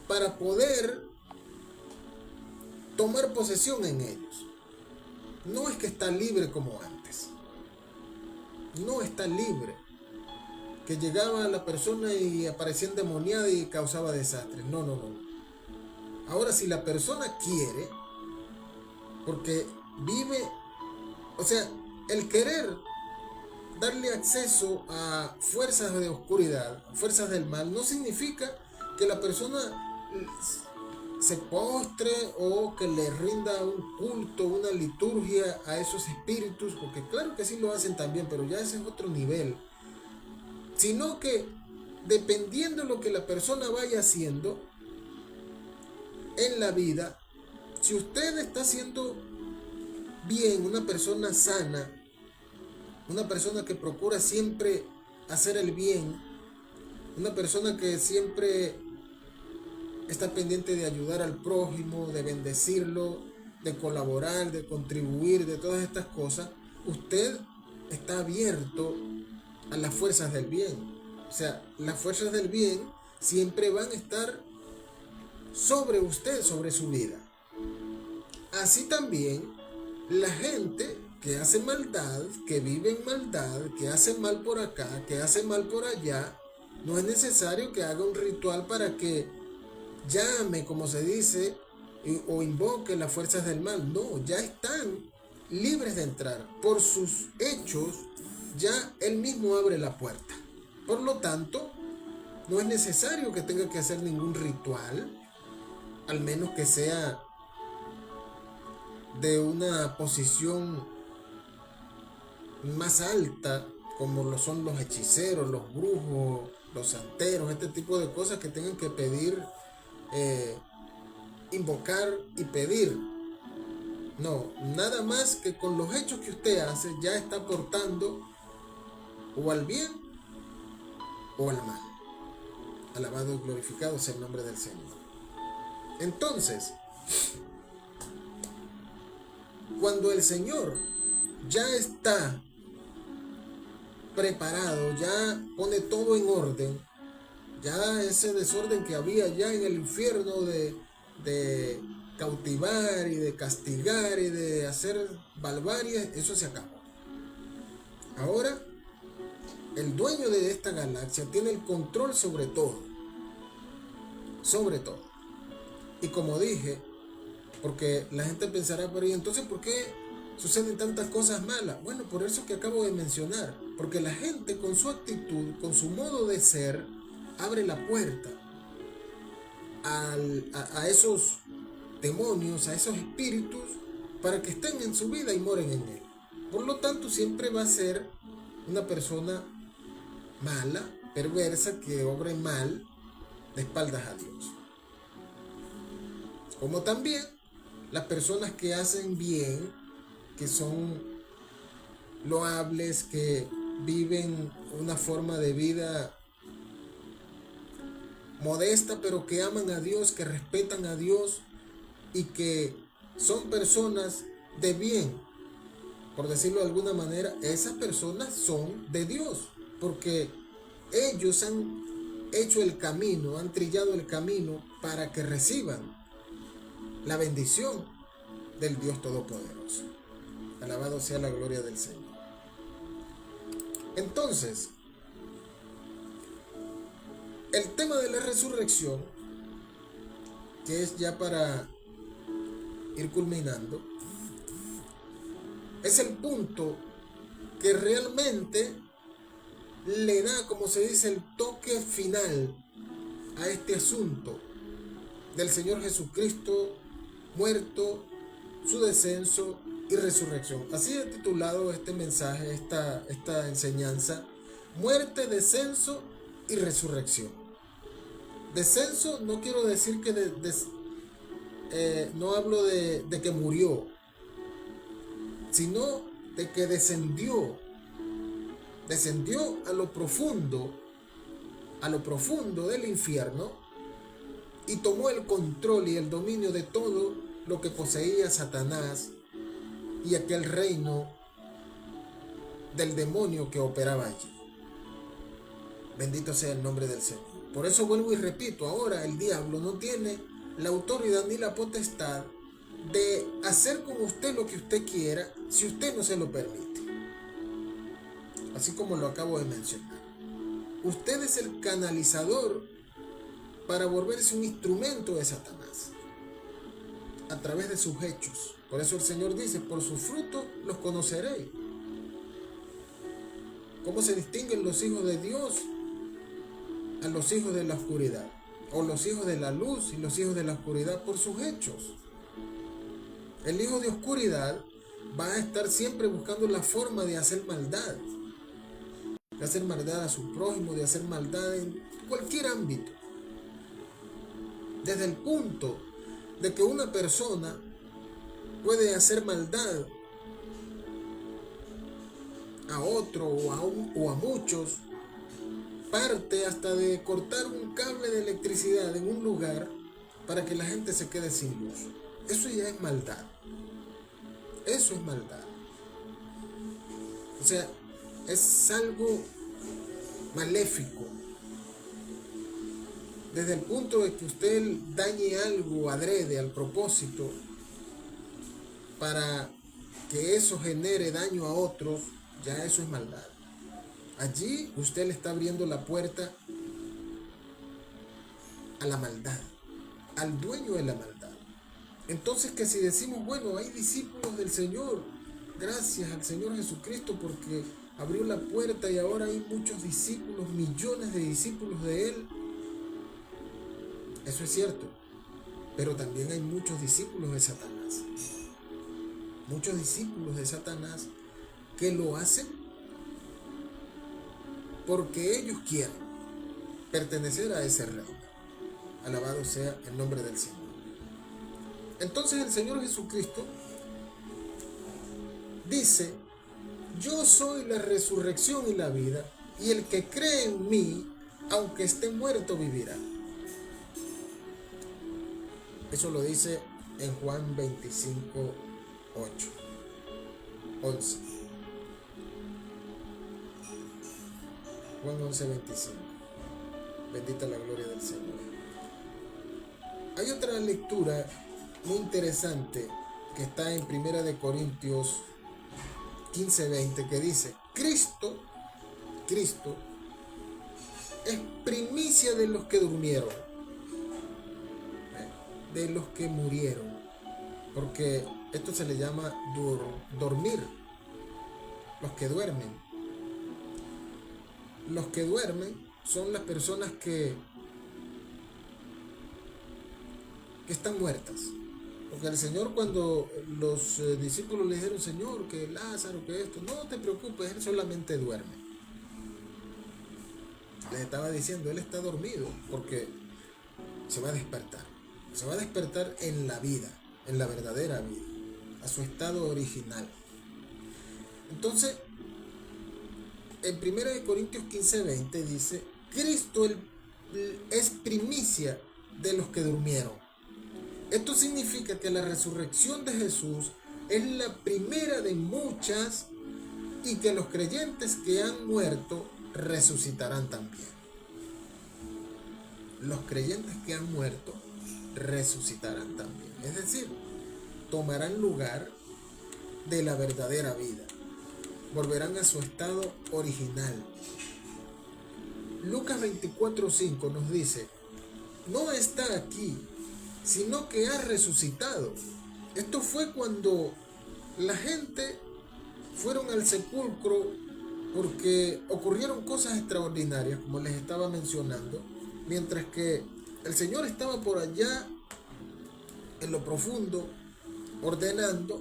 para poder tomar posesión en ellos. No es que está libre como antes. No está libre. Que llegaba la persona y aparecía endemoniada y causaba desastres. No. Ahora, si la persona quiere, porque vive, o sea, el querer darle acceso a fuerzas de oscuridad, fuerzas del mal, no significa que la persona se postre o que le rinda un culto, una liturgia a esos espíritus, porque claro que sí lo hacen también, pero ya ese es otro nivel. Sino que dependiendo de lo que la persona vaya haciendo en la vida, si usted está haciendo bien, una persona sana, una persona que procura siempre hacer el bien, una persona que siempre está pendiente de ayudar al prójimo, de bendecirlo, de colaborar, de contribuir, de todas estas cosas, usted está abierto a las fuerzas del bien. O sea, las fuerzas del bien siempre van a estar sobre usted, sobre su vida. Así también la gente que hace maldad, que vive en maldad, que hace mal por acá, que hace mal por allá, no es necesario que haga un ritual para que llame, como se dice, o invoque las fuerzas del mal. No, ya están libres de entrar. Por sus hechos, ya él mismo abre la puerta. Por lo tanto, no es necesario que tenga que hacer ningún ritual, al menos que sea de una posición más alta, como lo son los hechiceros, los brujos, los santeros, este tipo de cosas que tengan que pedir, invocar y pedir. No, nada más que con los hechos que usted hace ya está aportando o al bien o al mal. Alabado y glorificado sea el nombre del Señor. Entonces, cuando el Señor ya está preparado, ya pone todo en orden, ya ese desorden que había ya en el infierno de cautivar y de castigar y de hacer barbarie, eso se acabó. Ahora, el dueño de esta galaxia tiene el control sobre todo. Sobre todo. Y como dije, porque la gente pensará, pero ¿y entonces por qué suceden tantas cosas malas? Bueno, por eso que acabo de mencionar. Porque la gente con su actitud, con su modo de ser, abre la puerta a esos demonios, a esos espíritus, para que estén en su vida y moren en él. Por lo tanto, siempre va a ser una persona mala, perversa, que obre mal de espaldas a Dios. Como también las personas que hacen bien, que son loables, que viven una forma de vida modesta, pero que aman a Dios, que respetan a Dios y que son personas de bien, por decirlo de alguna manera, esas personas son de Dios, porque ellos han hecho el camino, han trillado el camino para que reciban la bendición del Dios Todopoderoso. Alabado sea la gloria del Señor. Entonces, el tema de la resurrección, que es ya para ir culminando, es el punto que realmente le da, como se dice, el toque final a este asunto del Señor Jesucristo muerto, su descenso y resurrección. Así he titulado este mensaje, esta enseñanza: muerte, descenso y resurrección. Descenso no quiero decir que no hablo de que murió, sino de que descendió a lo profundo del infierno, y tomó el control y el dominio de todo lo que poseía Satanás y aquel reino del demonio que operaba allí. Bendito sea el nombre del Señor. Por eso vuelvo y repito, ahora el diablo no tiene la autoridad ni la potestad de hacer con usted lo que usted quiera si usted no se lo permite. Así como lo acabo de mencionar. Usted es el canalizador para volverse un instrumento de Satanás a través de sus hechos. Por eso el Señor dice: por sus frutos los conoceréis. ¿Cómo se distinguen los hijos de Dios a los hijos de la oscuridad? O los hijos de la luz y los hijos de la oscuridad: por sus hechos. El hijo de oscuridad va a estar siempre buscando la forma de hacer maldad. De hacer maldad a su prójimo, de hacer maldad en cualquier ámbito. Desde el punto de que una persona puede hacer maldad a otro o a muchos, parte hasta de cortar un cable de electricidad en un lugar para que la gente se quede sin luz. Eso ya es maldad. Eso es maldad. O sea, es algo maléfico. Desde el punto de que usted dañe algo adrede, al propósito, para que eso genere daño a otros, ya eso es maldad. Allí usted le está abriendo la puerta a la maldad, al dueño de la maldad. Entonces, que si decimos, bueno, hay discípulos del Señor, gracias al Señor Jesucristo porque abrió la puerta y ahora hay muchos discípulos, millones de discípulos de Él. Eso es cierto, pero también hay muchos discípulos de Satanás. Muchos discípulos de Satanás que lo hacen porque ellos quieren pertenecer a ese reino. Alabado sea el nombre del Señor. Entonces el Señor Jesucristo dice: yo soy la resurrección y la vida, y el que cree en mí, aunque esté muerto, vivirá. Eso lo dice en Juan 25, 11. Juan 11, 25. Bendita la gloria del Señor. Hay otra lectura muy interesante que está en 1 Corintios 15, 20, que dice: Cristo es primicia de los que durmieron, de los que murieron, porque esto se le llama dormir, los que duermen. Los que duermen son las personas que están muertas. Porque el Señor, cuando los discípulos le dijeron: Señor, que Lázaro, que esto, no te preocupes, él solamente duerme. Les estaba diciendo, él está dormido porque se va a despertar. Se va a despertar en la vida, en la verdadera vida, a su estado original. Entonces, en 1 Corintios 15, 20 dice: Cristo es primicia de los que durmieron. Esto significa que la resurrección de Jesús es la primera de muchas, y que los creyentes que han muerto resucitarán también. Los creyentes que han muerto resucitarán también. Es decir, tomarán lugar de la verdadera vida. Volverán a su estado original. Lucas 24:5 nos dice: no está aquí, sino que ha resucitado. Esto fue cuando la gente fueron al sepulcro, porque ocurrieron cosas extraordinarias, como les estaba mencionando, mientras que el Señor estaba por allá en lo profundo, ordenando,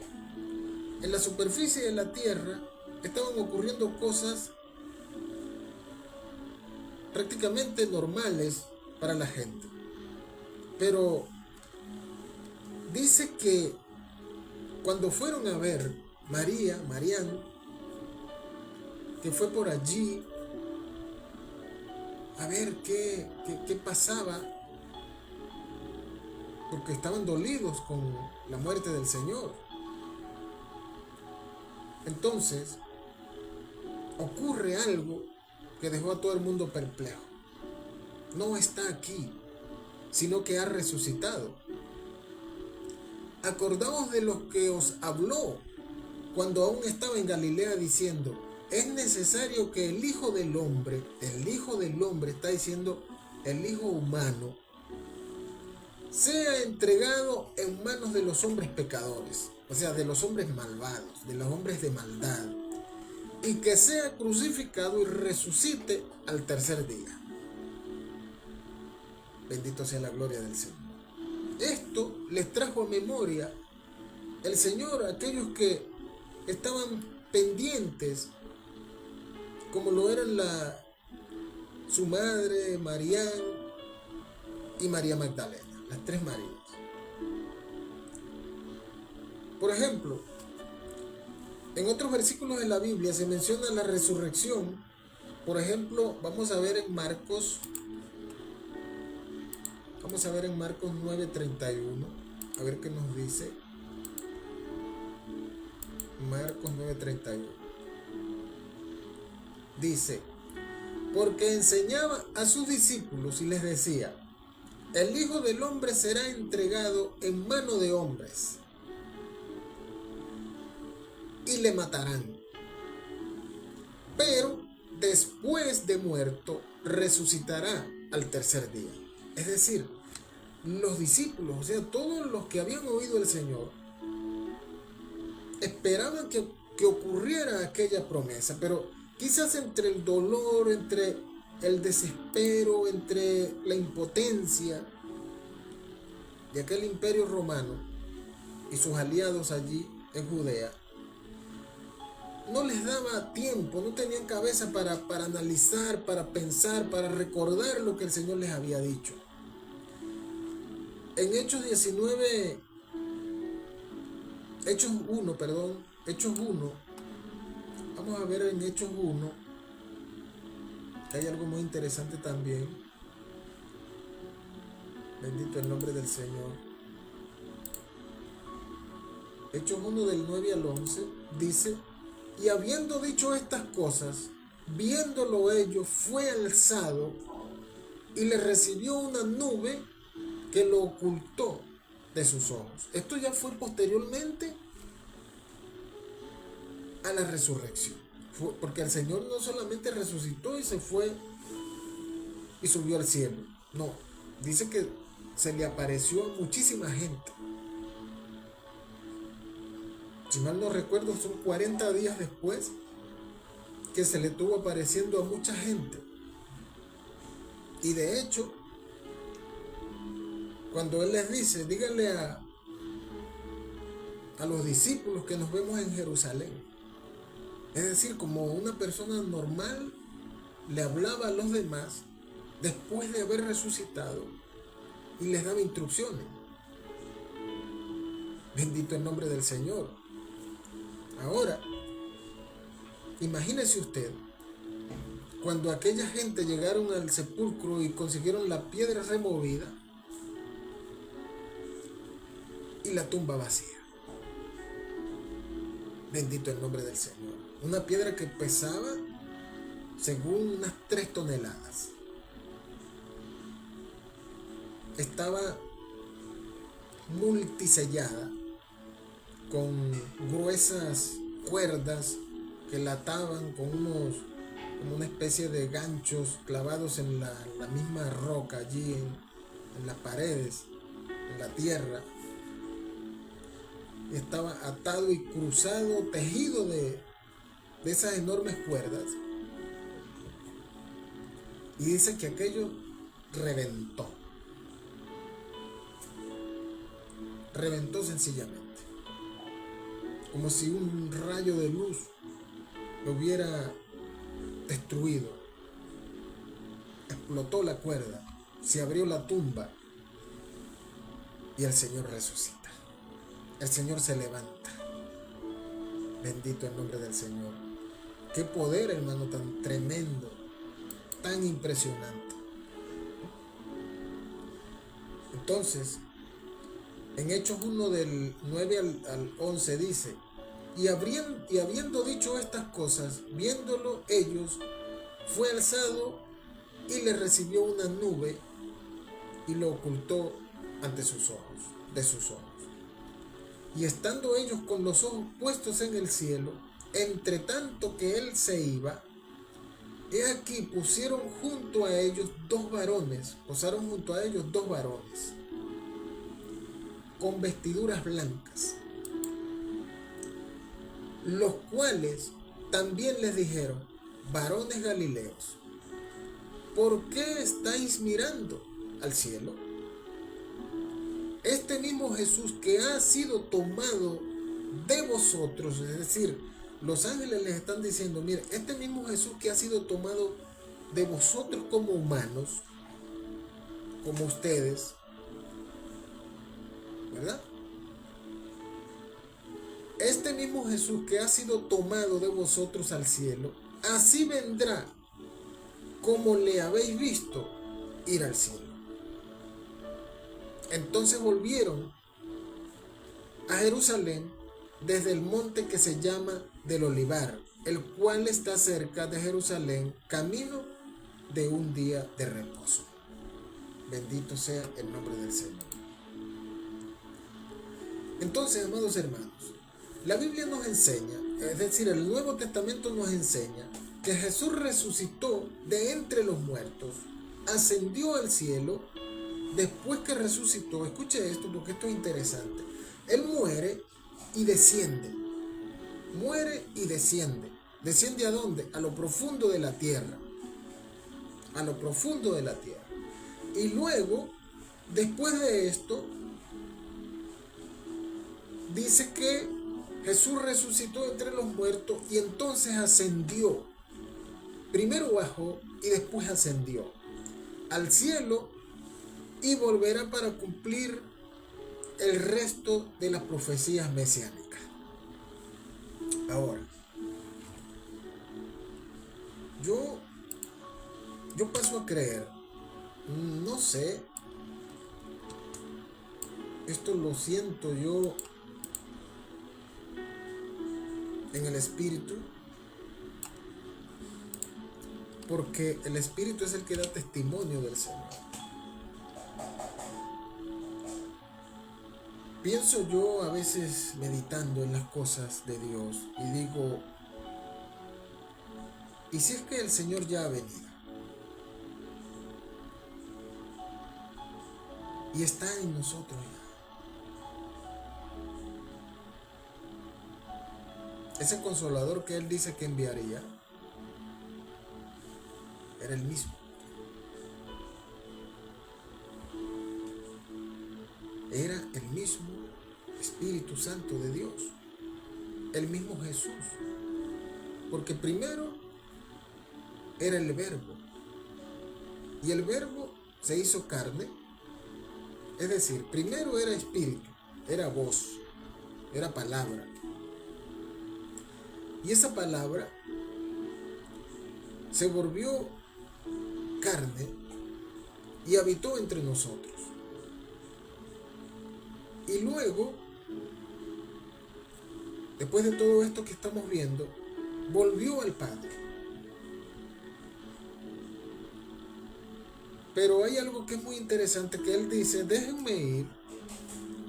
en la superficie de la tierra, estaban ocurriendo cosas prácticamente normales para la gente. Pero dice que cuando fueron a ver Marián, que fue por allí a ver qué pasaba, porque estaban dolidos con la muerte del Señor. Entonces, ocurre algo que dejó a todo el mundo perplejo. No está aquí, sino que ha resucitado. Acordaos de lo que os habló cuando aún estaba en Galilea diciendo, es necesario que el Hijo del Hombre, está diciendo el Hijo humano, sea entregado en manos de los hombres pecadores, o sea, de los hombres malvados, de los hombres de maldad, y que sea crucificado y resucite al tercer día. Bendito sea la gloria del Señor. Esto les trajo a memoria el Señor a aquellos que estaban pendientes, como lo eran su madre, Marián y María Magdalena, las tres Marías. Por ejemplo, en otros versículos de la Biblia se menciona la resurrección. Por ejemplo, vamos a ver en Marcos 9:31, a ver qué nos dice. Marcos 9:31. Dice, porque enseñaba a sus discípulos y les decía, el Hijo del Hombre será entregado en mano de hombres y le matarán, pero después de muerto resucitará al tercer día. Es decir, los discípulos, o sea, todos los que habían oído al Señor, esperaban que ocurriera aquella promesa, pero quizás entre el dolor, entre el desespero, entre la impotencia de aquel imperio romano y sus aliados allí en Judea, no les daba tiempo, no tenían cabeza para analizar, para pensar, para recordar lo que el Señor les había dicho. En Hechos 1, vamos a ver en Hechos 1, que hay algo muy interesante también. Bendito el nombre del Señor. Hechos 1 del 9 al 11 dice, y habiendo dicho estas cosas, viéndolo ellos, fue alzado y le recibió una nube que lo ocultó de sus ojos. Esto ya fue posteriormente a la resurrección, porque el Señor no solamente resucitó y se fue y subió al cielo, no, dice que se le apareció a muchísima gente. Si mal no recuerdo, son 40 días después que se le estuvo apareciendo a mucha gente. Y de hecho, cuando Él les dice, díganle a los discípulos que nos vemos en Jerusalén, es decir, como una persona normal le hablaba a los demás después de haber resucitado y les daba instrucciones. Bendito el nombre del Señor. Ahora, imagínese usted, cuando aquella gente llegaron al sepulcro y consiguieron la piedra removida y la tumba vacía. Bendito el nombre del Señor. Una piedra que pesaba según unas 3 toneladas. Estaba multisellada con gruesas cuerdas que la ataban con como una especie de ganchos clavados en la misma roca allí en las paredes, en la tierra. Y estaba atado y cruzado, tejido de esas enormes cuerdas. Y dice que aquello reventó. reventó sencillamente, como si un rayo de luz lo hubiera destruido. Explotó la cuerda, se abrió la tumba y el Señor resucita. El Señor se levanta. Bendito el nombre del Señor. Qué poder, hermano, tan tremendo, tan impresionante. Entonces, en Hechos 1 del 9 al 11 dice: y habiendo dicho estas cosas, viéndolo ellos, fue alzado y le recibió una nube y lo ocultó ante sus ojos, de sus ojos. Y estando ellos con los ojos puestos en el cielo, entre tanto que él se iba, he aquí posaron junto a ellos dos varones, con vestiduras blancas, los cuales también les dijeron: varones galileos, ¿por qué estáis mirando al cielo? Este mismo Jesús que ha sido tomado de vosotros, es decir, los ángeles les están diciendo: mire, este mismo Jesús que ha sido tomado de vosotros como humanos, como ustedes, ¿verdad? Este mismo Jesús que ha sido tomado de vosotros al cielo, así vendrá como le habéis visto ir al cielo. Entonces volvieron a Jerusalén desde el monte que se llama del Olivar, el cual está cerca de Jerusalén, camino de un día de reposo. Bendito sea el nombre del Señor. Entonces, amados hermanos, la Biblia nos enseña, es decir, el Nuevo Testamento nos enseña que Jesús resucitó de entre los muertos, ascendió al cielo. Después que resucitó, escuche esto porque esto es interesante. Él muere y desciende. Muere y desciende. ¿Desciende a dónde? A lo profundo de la tierra. A lo profundo de la tierra. Y luego, después de esto, dice que Jesús resucitó entre los muertos y entonces ascendió. Primero bajó y después ascendió al cielo y volverá para cumplir el resto de las profecías mesiánicas. Ahora, yo paso a creer, no sé, esto lo siento yo en el Espíritu, porque el Espíritu es el que da testimonio del Señor. Pienso yo a veces meditando en las cosas de Dios y digo: ¿y si es que el Señor ya ha venido? Y está en nosotros ya. Ese consolador que Él dice que enviaría era el mismo. Era el mismo Espíritu Santo de Dios, el mismo Jesús, porque primero era el Verbo, y el Verbo se hizo carne, es decir, primero era espíritu, era voz, era palabra, y esa palabra se volvió carne y habitó entre nosotros. Y luego, después de todo esto que estamos viendo, volvió al Padre. Pero hay algo que es muy interesante, que Él dice: déjenme ir,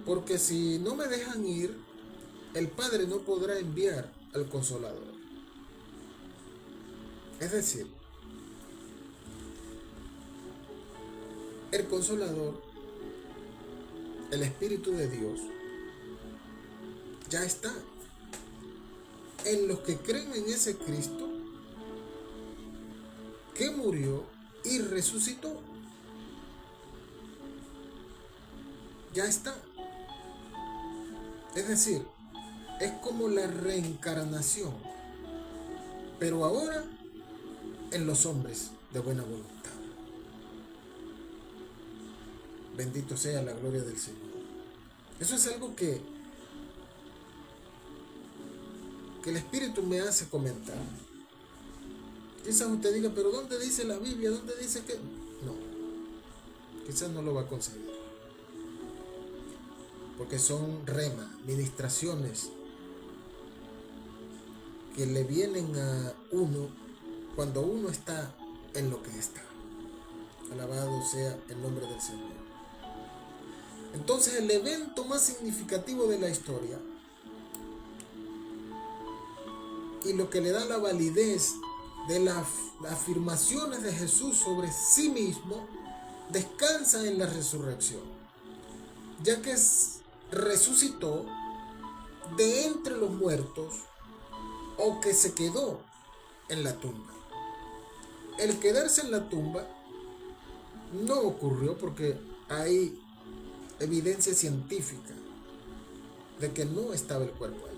porque si no me dejan ir, el Padre no podrá enviar al Consolador. Es decir, el Consolador, el Espíritu de Dios, ya está en los que creen en ese Cristo que murió y resucitó. Ya está. Es decir, es como la reencarnación, pero ahora en los hombres de buena voluntad. Bendito sea la gloria del Señor. Eso es algo que el Espíritu me hace comentar. Quizás usted diga, pero ¿dónde dice la Biblia? ¿Dónde dice que...? No, quizás no lo va a conseguir. Porque son rema, ministraciones que le vienen a uno cuando uno está en lo que está. Alabado sea el nombre del Señor. Entonces, el evento más significativo de la historia y lo que le da la validez de las afirmaciones de Jesús sobre sí mismo descansa en la resurrección, ya que resucitó de entre los muertos o que se quedó en la tumba. El quedarse en la tumba no ocurrió porque hay evidencia científica de que no estaba el cuerpo ahí,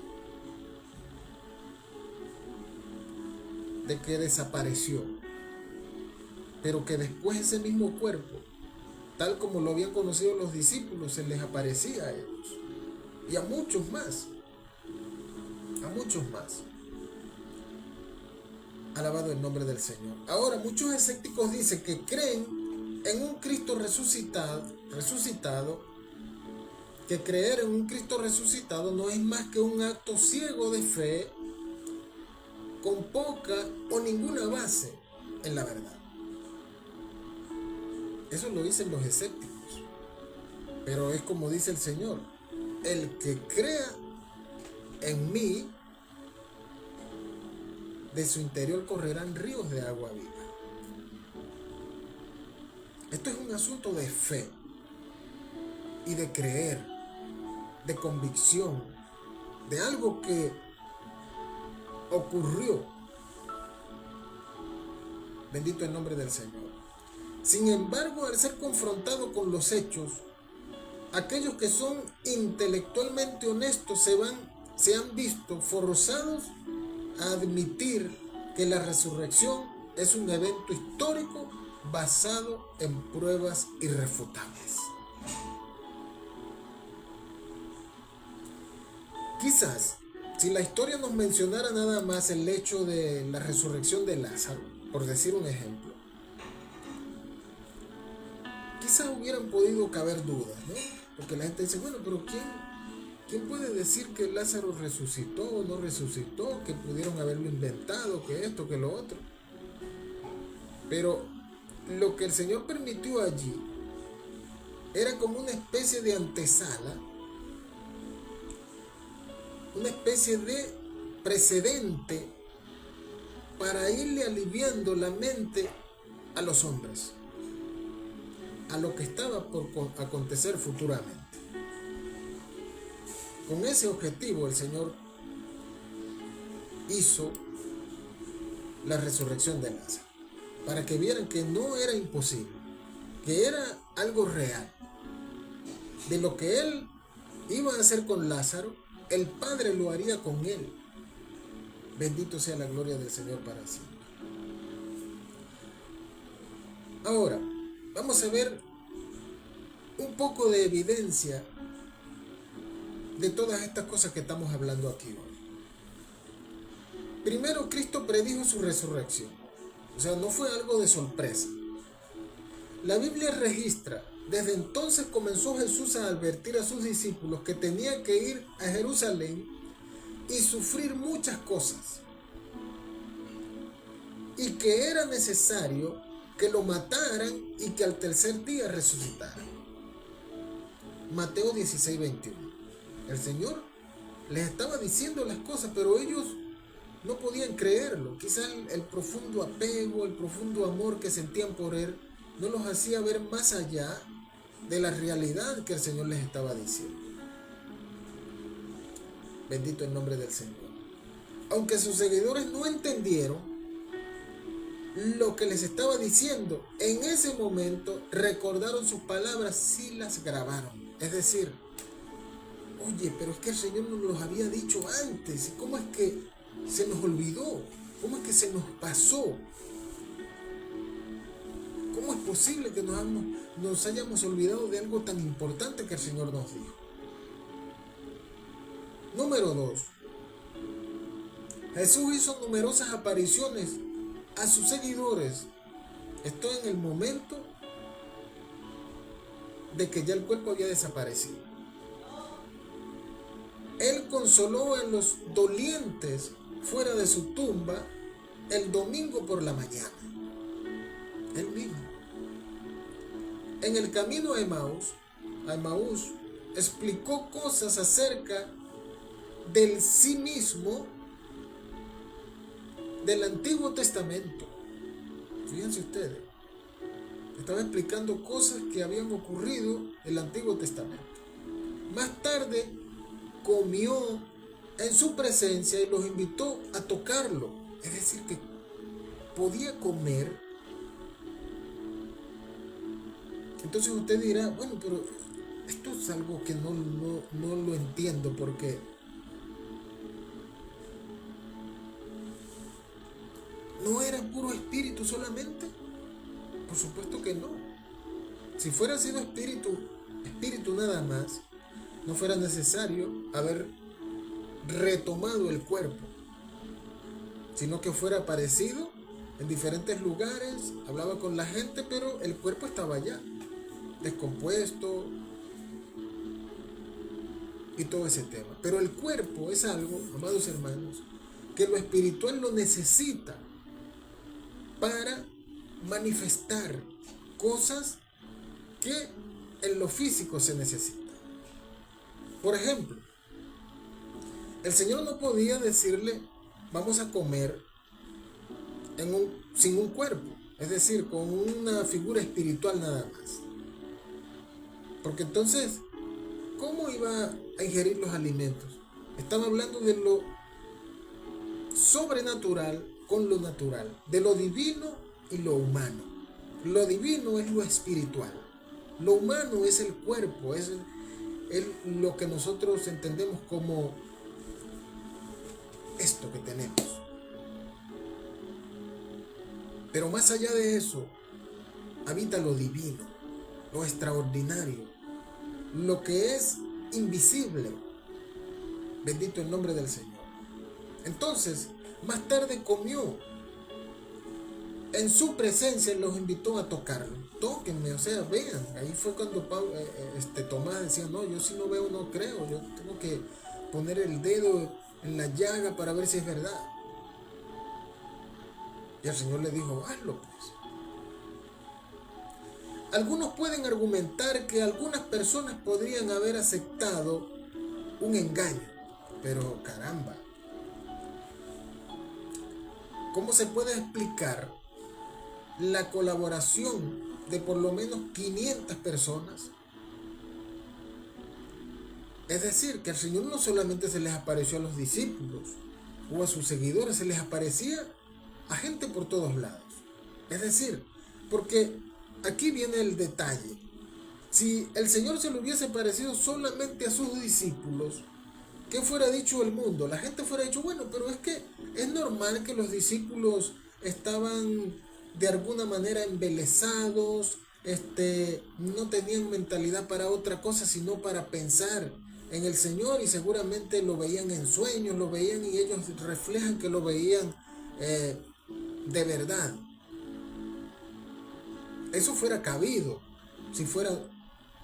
de que desapareció, pero que después ese mismo cuerpo, tal como lo habían conocido los discípulos, se les aparecía a ellos y a muchos más, Alabado el nombre del Señor. Ahora, muchos escépticos dicen que creen en un Cristo resucitado, que creer en un Cristo resucitado no es más que un acto ciego de fe con poca o ninguna base en la verdad. Eso lo dicen los escépticos. Pero es como dice el Señor: el que crea en mí, de su interior correrán ríos de agua viva. Esto es un asunto de fe y de creer, de convicción, de algo que ocurrió. Bendito el nombre del Señor. Sin embargo, al ser confrontado con los hechos, aquellos que son intelectualmente honestos se han visto forzados a admitir que la resurrección es un evento histórico basado en pruebas irrefutables. Quizás, si la historia nos mencionara nada más el hecho de la resurrección de Lázaro, por decir un ejemplo, quizás hubieran podido caber dudas, ¿no? Porque la gente dice, bueno, pero ¿quién puede decir que Lázaro resucitó o no resucitó? Que pudieron haberlo inventado, que esto, que lo otro. Pero lo que el Señor permitió allí era como una especie de antesala, una especie de precedente para irle aliviando la mente a los hombres, a lo que estaba por acontecer futuramente. Con ese objetivo el Señor hizo la resurrección de Lázaro, para que vieran que no era imposible, que era algo real. De lo que Él iba a hacer con Lázaro, el Padre lo haría con él. Bendito sea la gloria del Señor para siempre. Ahora, vamos a ver un poco de evidencia de todas estas cosas que estamos hablando aquí hoy. Primero, Cristo predijo su resurrección. O sea, no fue algo de sorpresa. La Biblia registra: desde entonces comenzó Jesús a advertir a sus discípulos que tenía que ir a Jerusalén y sufrir muchas cosas, y que era necesario que lo mataran y que al tercer día resucitara. Mateo 16:21. El Señor les estaba diciendo las cosas, pero ellos no podían creerlo. Quizás el profundo apego, el profundo amor que sentían por Él no los hacía ver más allá de la realidad que el Señor les estaba diciendo. Bendito el nombre del Señor. Aunque sus seguidores no entendieron lo que les estaba diciendo, en ese momento recordaron sus palabras y las grabaron. Es decir, Oye, pero es que el Señor nos los había dicho antes. ¿Cómo es que se nos olvidó? ¿Cómo es que se nos pasó? ¿Cómo es posible que nos hayamos olvidado de algo tan importante que el Señor nos dijo? Número 2. Jesús hizo numerosas apariciones a sus seguidores. Esto en el momento de que ya el cuerpo había desaparecido. Él consoló a los dolientes fuera de su tumba el domingo por la mañana. Él mismo. En el camino a Emaús explicó cosas acerca del sí mismo del Antiguo Testamento. Fíjense ustedes. Estaba explicando cosas que habían ocurrido en el Antiguo Testamento. Más tarde comió en su presencia y los invitó a tocarlo. Es decir, que podía comer. Entonces usted dirá, bueno, pero esto es algo que no lo entiendo, porque ¿no era puro espíritu solamente? Por supuesto que no. Si fuera sido espíritu nada más, no fuera necesario haber retomado el cuerpo, sino que fuera aparecido en diferentes lugares, hablaba con la gente, pero el cuerpo estaba allá, descompuesto y todo ese tema. Pero el cuerpo es algo, amados hermanos, que lo espiritual lo necesita para manifestar cosas que en lo físico se necesitan. Por ejemplo, el Señor no podía decirle, vamos a comer sin un cuerpo, es decir, con una figura espiritual nada más. Porque entonces, ¿cómo iba a ingerir los alimentos? Estaba hablando de lo sobrenatural con lo natural, de lo divino y lo humano. Lo divino es lo espiritual, lo humano es el cuerpo, es lo que nosotros entendemos como esto que tenemos. Pero más allá de eso, habita lo divino, lo extraordinario, lo que es invisible. Bendito el nombre del Señor. Entonces, más tarde comió. En su presencia los invitó a tocarlo. Tóquenme, o sea, vean. Ahí fue cuando Tomás decía, no, yo si no veo no creo. Yo tengo que poner el dedo en la llaga para ver si es verdad. Y el Señor le dijo, hazlo pues. Algunos pueden argumentar que algunas personas podrían haber aceptado un engaño. Pero caramba, ¿cómo se puede explicar la colaboración de por lo menos 500 personas? Es decir, que al Señor no solamente se les apareció a los discípulos o a sus seguidores, se les aparecía a gente por todos lados. Es decir, porque aquí viene el detalle. Si el Señor se le hubiese parecido solamente a sus discípulos, ¿qué fuera dicho el mundo? La gente fuera dicho, bueno, pero es que es normal que los discípulos estaban de alguna manera embelesados, no tenían mentalidad para otra cosa sino para pensar en el Señor, y seguramente lo veían en sueños, lo veían y ellos reflejan que lo veían de verdad. Eso fuera cabido si fuera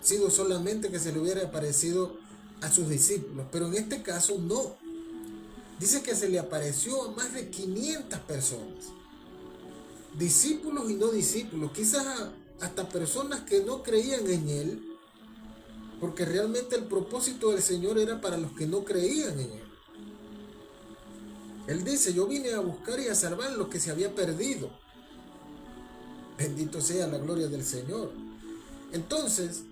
sido solamente que se le hubiera aparecido a sus discípulos, pero en este caso no. Dice que se le apareció a más de 500 personas, discípulos y no discípulos, quizás hasta personas que no creían en él, porque realmente el propósito del Señor era para los que no creían en él. Él dice, yo vine a buscar y a salvar lo que se había perdido. Bendito sea la gloria del Señor. Entonces,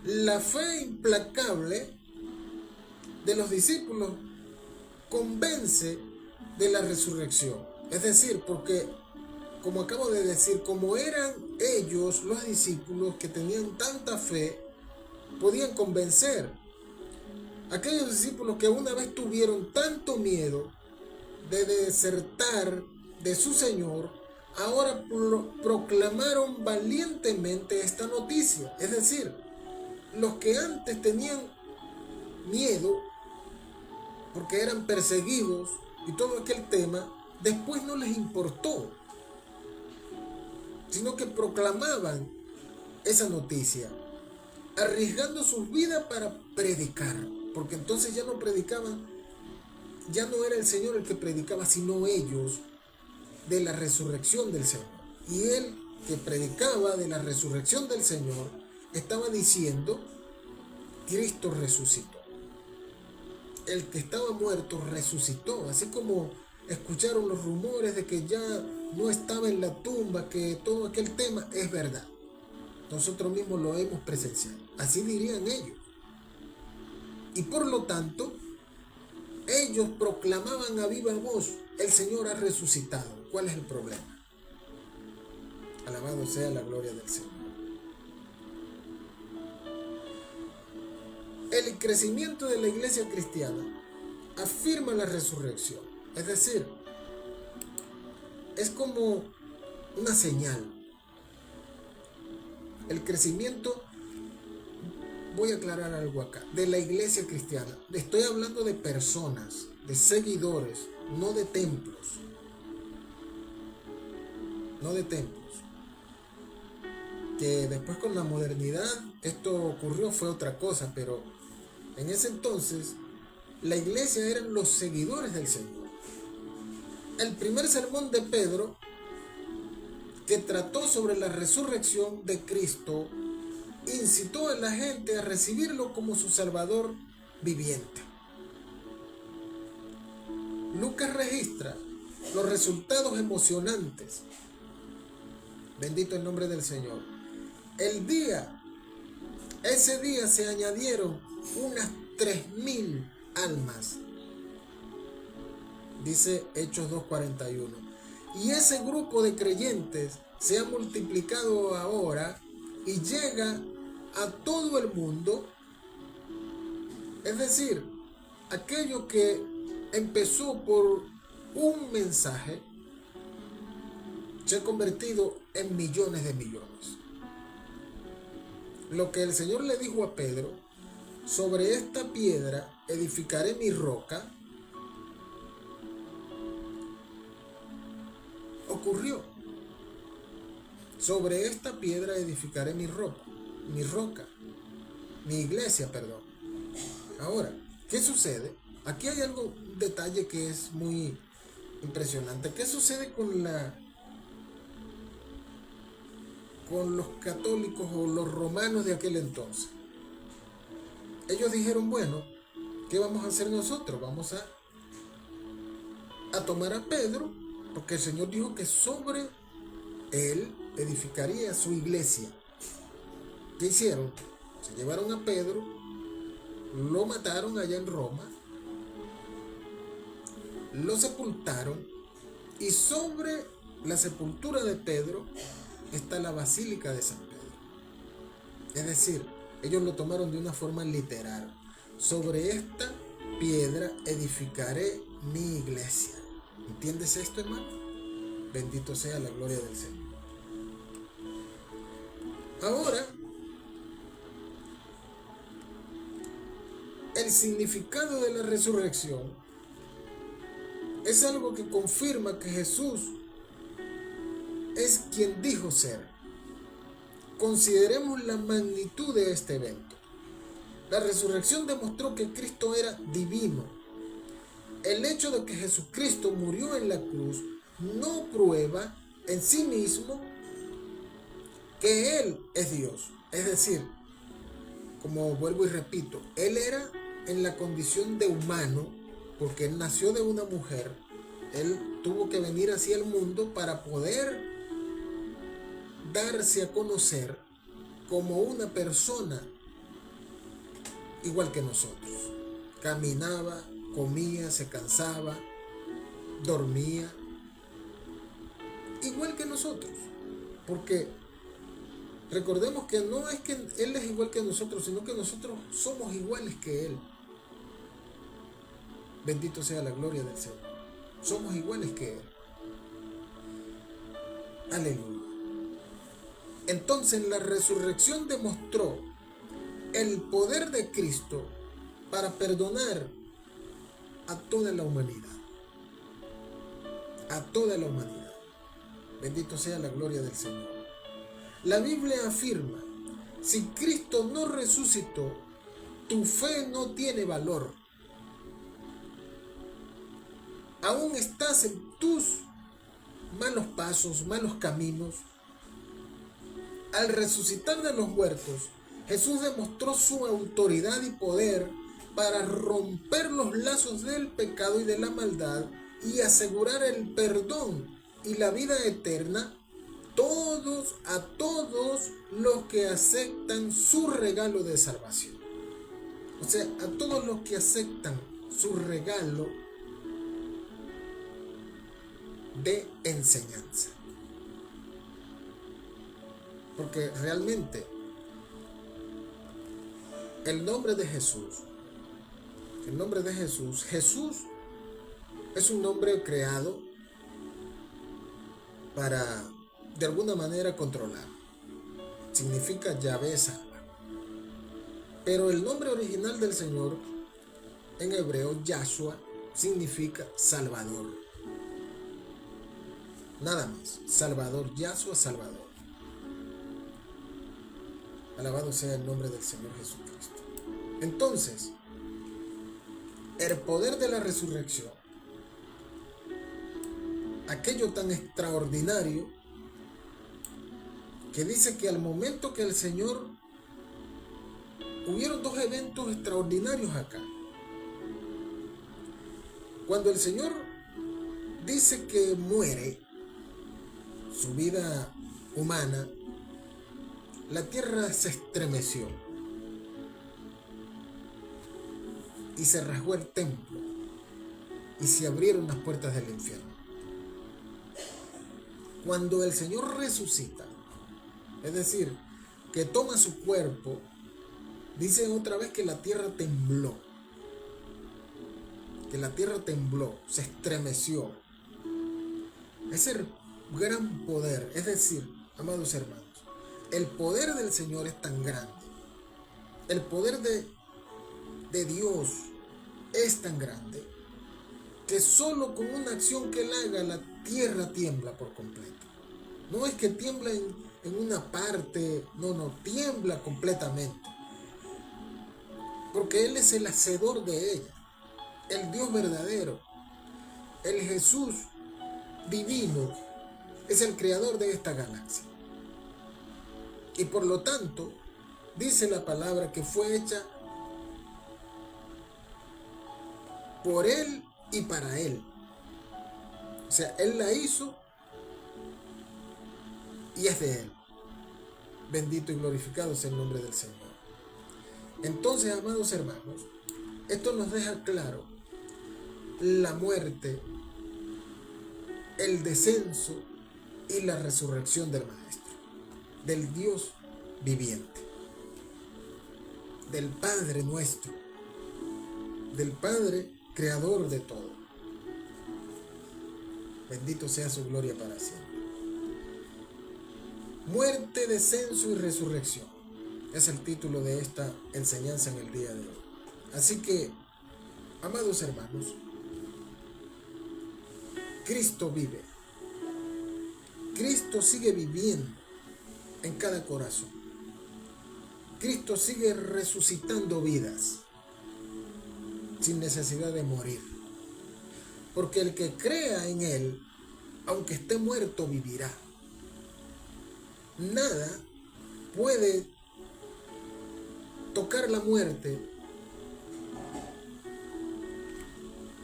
la fe implacable de los discípulos convence de la resurrección. Es decir, porque, como acabo de decir, como eran ellos, los discípulos, que tenían tanta fe, podían convencer. Aquellos discípulos que una vez tuvieron tanto miedo de desertar de su Señor, ahora proclamaron valientemente esta noticia. Es decir, los que antes tenían miedo porque eran perseguidos y todo aquel tema, después no les importó, sino que proclamaban esa noticia, arriesgando sus vidas para predicar, porque entonces ya no predicaban, ya no era el Señor el que predicaba, sino ellos, de la resurrección del Señor. Y él que predicaba de la resurrección del Señor estaba diciendo: Cristo resucitó. El que estaba muerto resucitó, así como escucharon los rumores de que ya no estaba en la tumba, que todo aquel tema es verdad. Nosotros mismos lo hemos presenciado. Así dirían ellos. Y por lo tanto, ellos proclamaban a viva voz: el Señor ha resucitado. ¿Cuál es el problema? Alabado sea la gloria del Señor. El crecimiento de la iglesia cristiana afirma la resurrección. Es decir, es como una señal. El crecimiento, voy a aclarar algo acá, de la iglesia cristiana. Estoy hablando de personas, de seguidores, no de templos. No de templos. Que después con la modernidad esto ocurrió, fue otra cosa, pero en ese entonces la iglesia eran los seguidores del Señor. El primer sermón de Pedro, que trató sobre la resurrección de Cristo, incitó a la gente a recibirlo como su Salvador viviente. Lucas registra los resultados emocionantes. Bendito el nombre del Señor. Ese día se añadieron unas 3,000 almas. Dice Hechos 2:41. Y ese grupo de creyentes se ha multiplicado ahora y llega a todo el mundo. Es decir, aquello que empezó por un mensaje se ha convertido en millones de millones. Lo que el Señor le dijo a Pedro: sobre esta piedra edificaré mi roca, ocurrió. Sobre esta piedra edificaré mi roca, mi iglesia, perdón. Ahora, ¿qué sucede? Aquí hay un detalle que es muy impresionante. ¿Qué sucede con los católicos o los romanos de aquel entonces? Ellos dijeron: bueno, ¿qué vamos a hacer nosotros? Vamos a tomar a Pedro, porque el Señor dijo que sobre él edificaría su iglesia. ¿Qué hicieron? Se llevaron a Pedro, lo mataron allá en Roma, lo sepultaron, y sobre la sepultura de Pedro está la Basílica de San Pedro. Es decir, ellos lo tomaron de una forma literal. Sobre esta piedra edificaré mi iglesia. ¿Entiendes esto, hermano? Bendito sea la gloria del Señor. Ahora, el significado de la resurrección es algo que confirma que Jesús es quien dijo ser. Consideremos la magnitud de este evento. La resurrección demostró que Cristo era divino. El hecho de que Jesucristo murió en la cruz no prueba en sí mismo que Él es Dios. Es decir, como vuelvo y repito, Él era en la condición de humano, porque Él nació de una mujer. Él tuvo que venir hacia el mundo para poder darse a conocer como una persona igual que nosotros. Caminaba, comía, se cansaba, dormía, igual que nosotros, porque Recordemos que no es que Él es igual que nosotros, sino que nosotros somos iguales que Él. Bendito sea la gloria del Señor. Somos iguales que Él. Aleluya. Entonces la resurrección demostró el poder de Cristo para perdonar a toda la humanidad. A toda la humanidad. Bendito sea la gloria del Señor. La Biblia afirma, si Cristo no resucitó, tu fe no tiene valor. Aún estás en tus malos pasos, malos caminos. Al resucitar de los muertos, Jesús demostró su autoridad y poder para romper los lazos del pecado y de la maldad y asegurar el perdón y la vida eterna a todos los que aceptan su regalo de salvación. O sea, a todos los que aceptan su regalo de enseñanza. Porque realmente el nombre de Jesús, Jesús es un nombre creado para de alguna manera controlar. Significa Yahvé salva. Pero el nombre original del Señor en hebreo, Yahshua, significa Salvador. Nada más. Salvador, Yahshua, Salvador. Alabado sea el nombre del Señor Jesucristo. Entonces, el poder de la resurrección, aquello tan extraordinario que dice que al momento que el Señor, hubieron dos eventos extraordinarios acá. Cuando el Señor dice que muere su vida humana, la tierra se estremeció y se rasgó el templo y se abrieron las puertas del infierno. Cuando el Señor resucita, es decir, que toma su cuerpo, dice otra vez que la tierra tembló. Que la tierra tembló, se estremeció. Ese gran poder, es decir, amados hermanos, el poder del Señor es tan grande. El poder de Dios es tan grande que solo con una acción que Él haga, la tierra tiembla por completo. No es que tiembla en una parte, no, tiembla completamente. Porque Él es el hacedor de ella, el Dios verdadero, el Jesús divino, es el creador de esta galaxia. Y por lo tanto, dice la palabra que fue hecha por Él y para Él. O sea, Él la hizo y es de Él. Bendito y glorificado sea el nombre del Señor. Entonces, amados hermanos, esto nos deja claro la muerte, el descenso y la resurrección del Maestro, del Dios viviente, del Padre nuestro, del Padre creador de todo. Bendito sea su gloria para siempre. Muerte, descenso y resurrección es el título de esta enseñanza en el día de hoy. Así que, amados hermanos, Cristo vive. Cristo sigue viviendo en cada corazón. Cristo sigue resucitando vidas sin necesidad de morir. Porque el que crea en Él, aunque esté muerto, vivirá. Nada puede tocar la muerte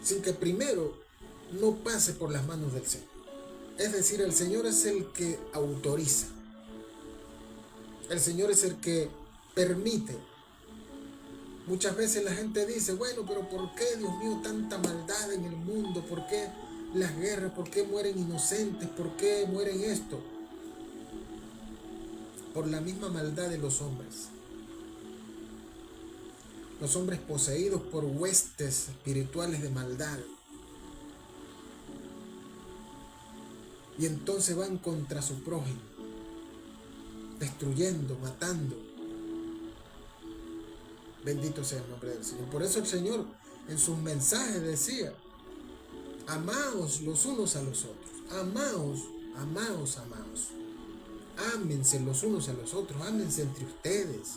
sin que primero no pase por las manos del Señor. Es decir, el Señor es el que autoriza. El Señor es el que permite. Muchas veces la gente dice, bueno, pero ¿por qué, Dios mío, tanta maldad en el mundo? ¿Por qué las guerras? ¿Por qué mueren inocentes? ¿Por qué mueren esto? por la misma maldad de los hombres. Los hombres poseídos por huestes espirituales de maldad. Y entonces van contra su prójimo, destruyendo, matando. Bendito sea el nombre del Señor. Por eso el Señor en sus mensajes decía: amaos los unos a los otros. Amaos, amaos, amaos. Ámense los unos a los otros. Ámense entre ustedes.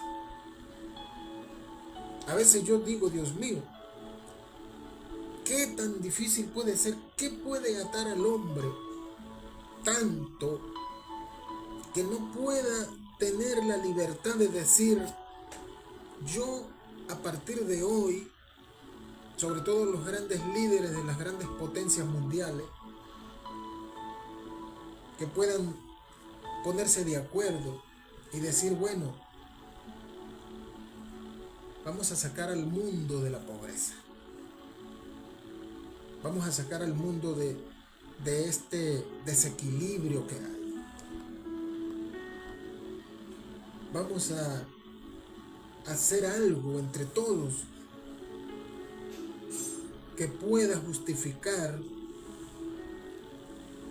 A veces yo digo, Dios mío, ¿qué tan difícil puede ser? ¿Qué puede atar al hombre tanto que no pueda tener la libertad de decir: yo a partir de hoy, sobre todo los grandes líderes de las grandes potencias mundiales, que puedan ponerse de acuerdo y decir: bueno, vamos a sacar al mundo de la pobreza, vamos a sacar al mundo de este desequilibrio que hay, vamos a hacer algo entre todos que pueda justificar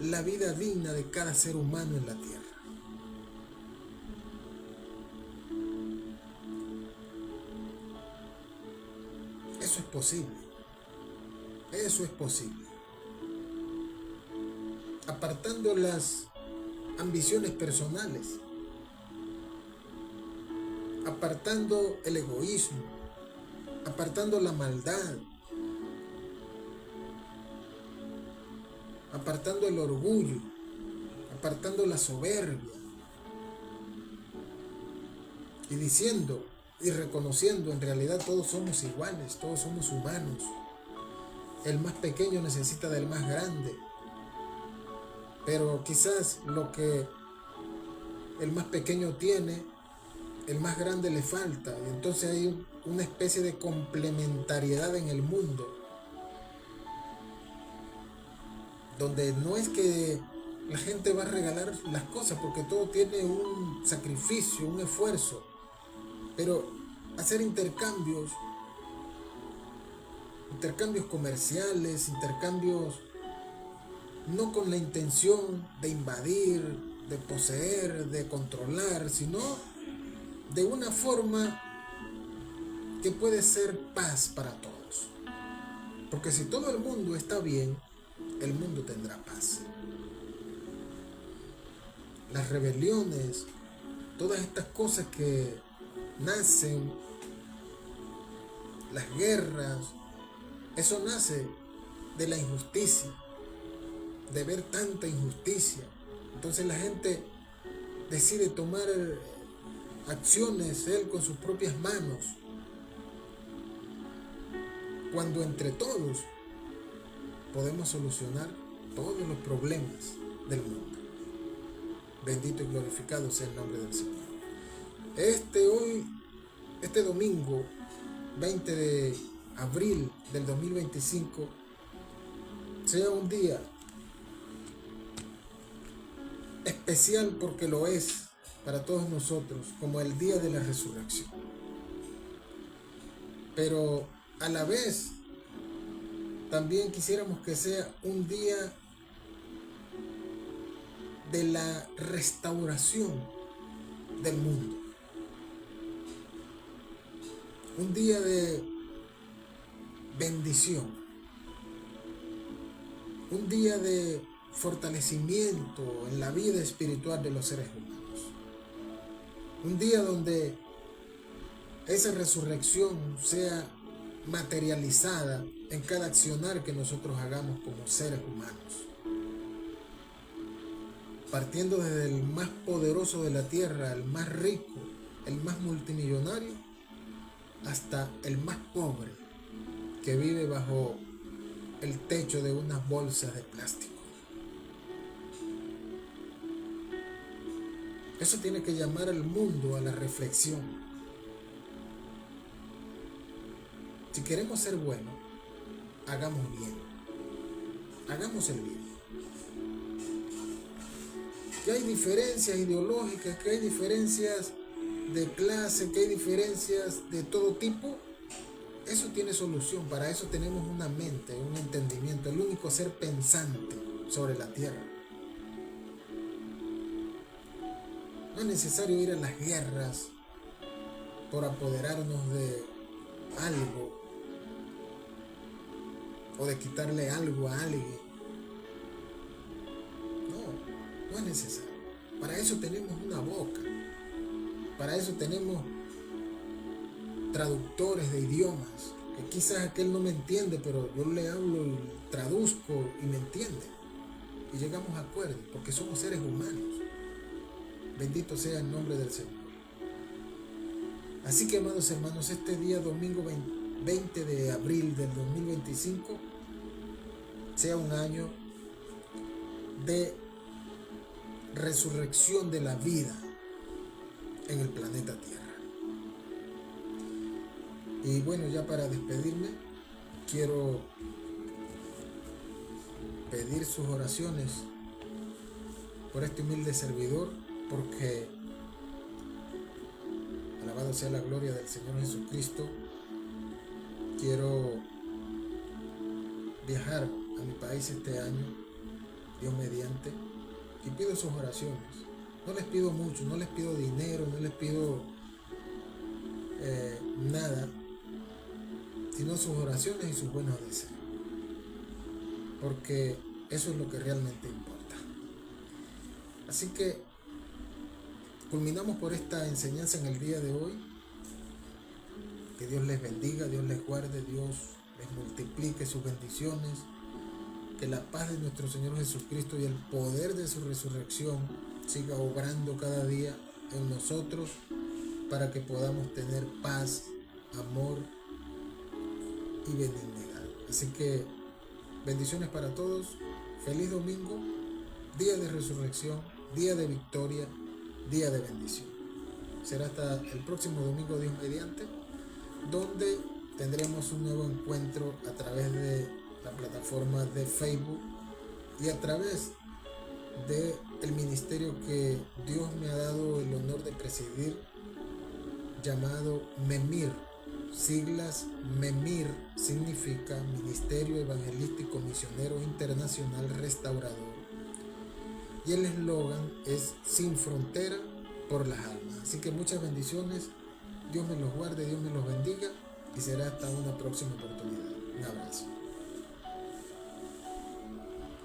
la vida digna de cada ser humano en la tierra. Eso es posible. Eso es posible. Apartando las ambiciones personales, apartando el egoísmo, apartando la maldad, apartando el orgullo, apartando la soberbia, y diciendo y reconociendo: en realidad todos somos iguales, todos somos humanos. El más pequeño necesita del más grande, pero quizás lo que el más pequeño tiene, el más grande le falta, y entonces hay una especie de complementariedad en el mundo, donde no es que la gente va a regalar las cosas, porque todo tiene un sacrificio, un esfuerzo, pero hacer intercambios comerciales, intercambios no con la intención de invadir, de poseer, de controlar, sino de una forma que puede ser paz para todos. Porque si todo el mundo está bien, el mundo tendrá paz. Las rebeliones, todas estas cosas que nacen, las guerras, eso nace de la injusticia, de ver tanta injusticia. Entonces la gente decide tomar acciones él con sus propias manos, cuando entre todos podemos solucionar todos los problemas del mundo. Bendito y glorificado sea el nombre del Señor. Este domingo 20 de abril del 2025 sea un día especial, porque lo es para todos nosotros, como el día de la resurrección. Pero a la vez también quisiéramos que sea un día de la restauración del mundo, un día de bendición, un día de fortalecimiento en la vida espiritual de los seres humanos, un día donde esa resurrección sea materializada en cada accionar que nosotros hagamos como seres humanos, partiendo desde el más poderoso de la tierra, el más rico, el más multimillonario, hasta el más pobre que vive bajo el techo de unas bolsas de plástico. Eso tiene que llamar al mundo a la reflexión. Si queremos ser buenos, hagamos bien. Hagamos el bien. que hay diferencias ideológicas, que hay diferencias de clase, que hay diferencias de todo tipo, eso tiene solución. Para eso tenemos una mente, un entendimiento, el único ser pensante sobre la tierra. No es necesario ir a las guerras por apoderarnos de algo o de quitarle algo a alguien. No es necesario. Para eso tenemos una boca. Para eso tenemos traductores de idiomas, que quizás aquel no me entiende, pero yo le hablo y traduzco y me entiende. Y llegamos a acuerdos, porque somos seres humanos. Bendito sea el nombre del Señor. Así que, amados hermanos, este día domingo 20 de abril del 2025 sea un año de resurrección de la vida en el planeta Tierra. Y bueno, ya para despedirme, quiero pedir sus oraciones por este humilde servidor, porque alabado sea la gloria del Señor Jesucristo, quiero viajar a mi país este año, Dios mediante, y pido sus oraciones. No les pido mucho, no les pido dinero, no les pido nada, sino sus oraciones y sus buenos deseos, porque eso es lo que realmente importa. Así que culminamos por esta enseñanza en el día de hoy. Que Dios les bendiga, Dios les guarde, Dios les multiplique sus bendiciones, que la paz de nuestro Señor Jesucristo y el poder de su resurrección siga obrando cada día en nosotros, para que podamos tener paz, amor y benignidad. Así que bendiciones para todos, feliz domingo, día de resurrección, día de victoria, día de bendición. Será hasta el próximo domingo, Dios mediante, donde tendremos un nuevo encuentro a través de la plataforma de Facebook y a través del ministerio que Dios me ha dado el honor de presidir, llamado MEMIR. Siglas MEMIR significa Ministerio Evangelístico Misionero Internacional Restaurador, y el eslogan es Sin Frontera por las Almas. Así que muchas bendiciones, Dios me los guarde, Dios me los bendiga, y será hasta una próxima oportunidad. Un abrazo.